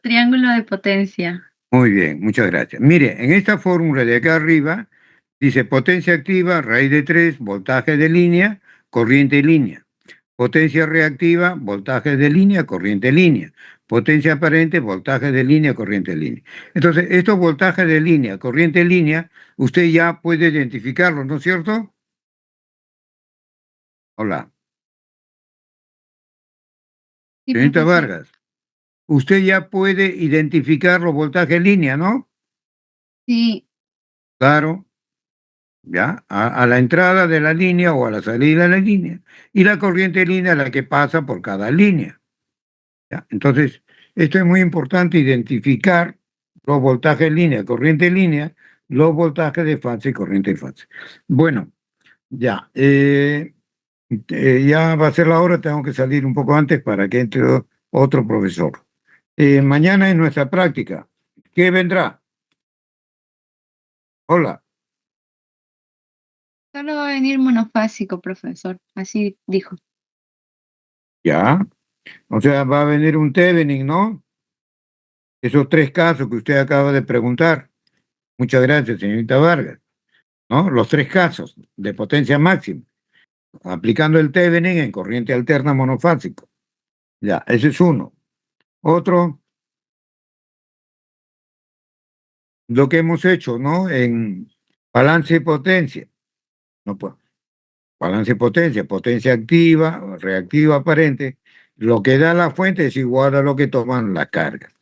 Triángulo de potencia. Muy bien, muchas gracias. Mire, en esta fórmula de acá arriba dice potencia activa, raíz de 3, voltaje de línea, corriente línea. Potencia reactiva, voltaje de línea, corriente línea. Potencia aparente, voltaje de línea, corriente línea. Entonces, estos voltajes de línea, corriente línea, usted ya puede identificarlos, ¿no es cierto? Hola. Sí, Señorita profesor. Vargas, usted ya puede identificar los voltajes línea, ¿no? Sí, Claro. ¿Ya? A la entrada de la línea o a la salida de la línea. Y la corriente de línea es la que pasa por cada línea. ¿Ya? Entonces, esto es muy importante, identificar los voltajes de línea, corriente de línea, los voltajes de fase y corriente de fase. Bueno, ya. Ya va a ser la hora, tengo que salir un poco antes para que entre otro profesor. Mañana es nuestra práctica. ¿Qué vendrá? Hola. solo va a venir monofásico, profesor. Así dijo. Ya. O sea, va a venir un Thevenin, ¿no? Esos 3 casos que usted acaba de preguntar. Muchas gracias, señorita Vargas. ¿No? Los 3 casos de potencia máxima, aplicando el Thevenin en corriente alterna monofásico. Ya, ese es uno. Otro, lo que hemos hecho, ¿no? En balance de potencia. No, pues, balance de potencia, potencia activa, reactiva aparente. Lo que da la fuente es igual a lo que toman las cargas.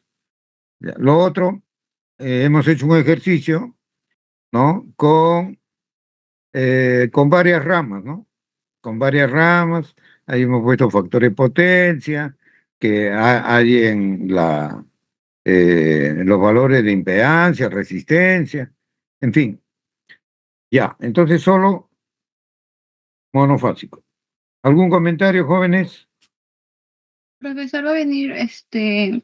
Ya. Lo otro, hemos hecho un ejercicio, ¿no? Con con varias ramas, ¿no? Con varias ramas, ahí hemos puesto factor de potencia, que hay en los valores de impedancia, resistencia, en fin. Ya, entonces solo monofásico. ¿Algún comentario, jóvenes? Profesor, va a venir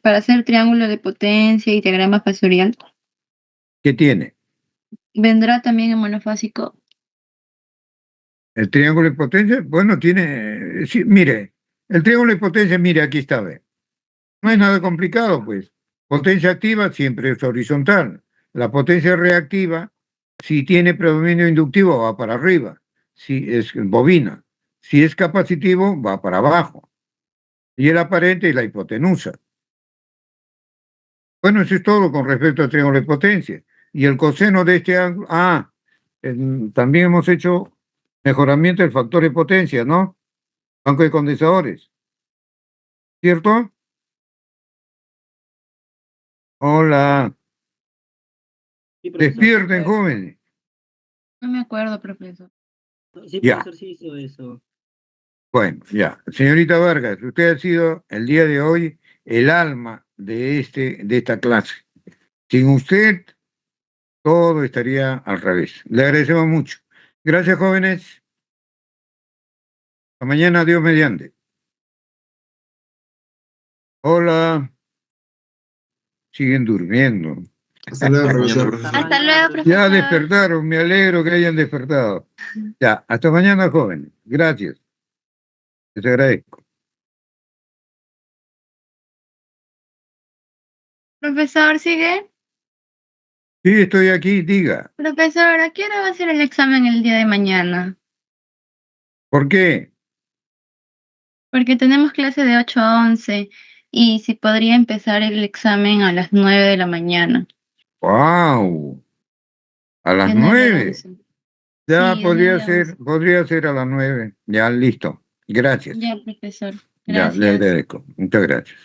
para hacer triángulo de potencia y diagrama fasorial. ¿Qué tiene? ¿Vendrá también en monofásico? El triángulo de potencia, bueno, tiene, sí, mire, el triángulo de potencia, mire, aquí está, ve. No es nada complicado, pues. Potencia activa siempre es horizontal. La potencia reactiva, si tiene predominio inductivo, va para arriba. Si es bobina. Si es capacitivo, va para abajo. Y el aparente y la hipotenusa. Bueno, eso es todo con respecto al triángulo de potencia. Y el coseno de este ángulo, también hemos hecho mejoramiento del factor de potencia, ¿no? Banco de condensadores. ¿Cierto? Hola. Sí, profesor. Despierten, jóvenes. No me acuerdo, profesor. Sí, Ya. profesor, sí hizo eso. Bueno, ya. Señorita Vargas, usted ha sido el día de hoy el alma de esta clase. Sin usted, todo estaría al revés. Le agradecemos mucho. Gracias, jóvenes. Hasta mañana, Dios mediante. Hola. Siguen durmiendo. Hasta luego, Mañana, profesor. Hasta luego, profesor. Ya despertaron, me alegro que hayan despertado. Ya, hasta mañana, jóvenes. Gracias. Les agradezco. Profesor, ¿sigue? Sí, estoy aquí, diga. Profesor, ¿a qué hora va a ser el examen el día de mañana? ¿Por qué? Porque tenemos clase de 8 a 11 y si podría empezar el examen a las 9 de la mañana. ¡Wow! A las De 9 a 9. 11. Ya Sí, de 9 a 11. podría ser a las 9. Ya, listo. Gracias. Ya, profesor. Ya, le Gracias. agradezco. Muchas gracias.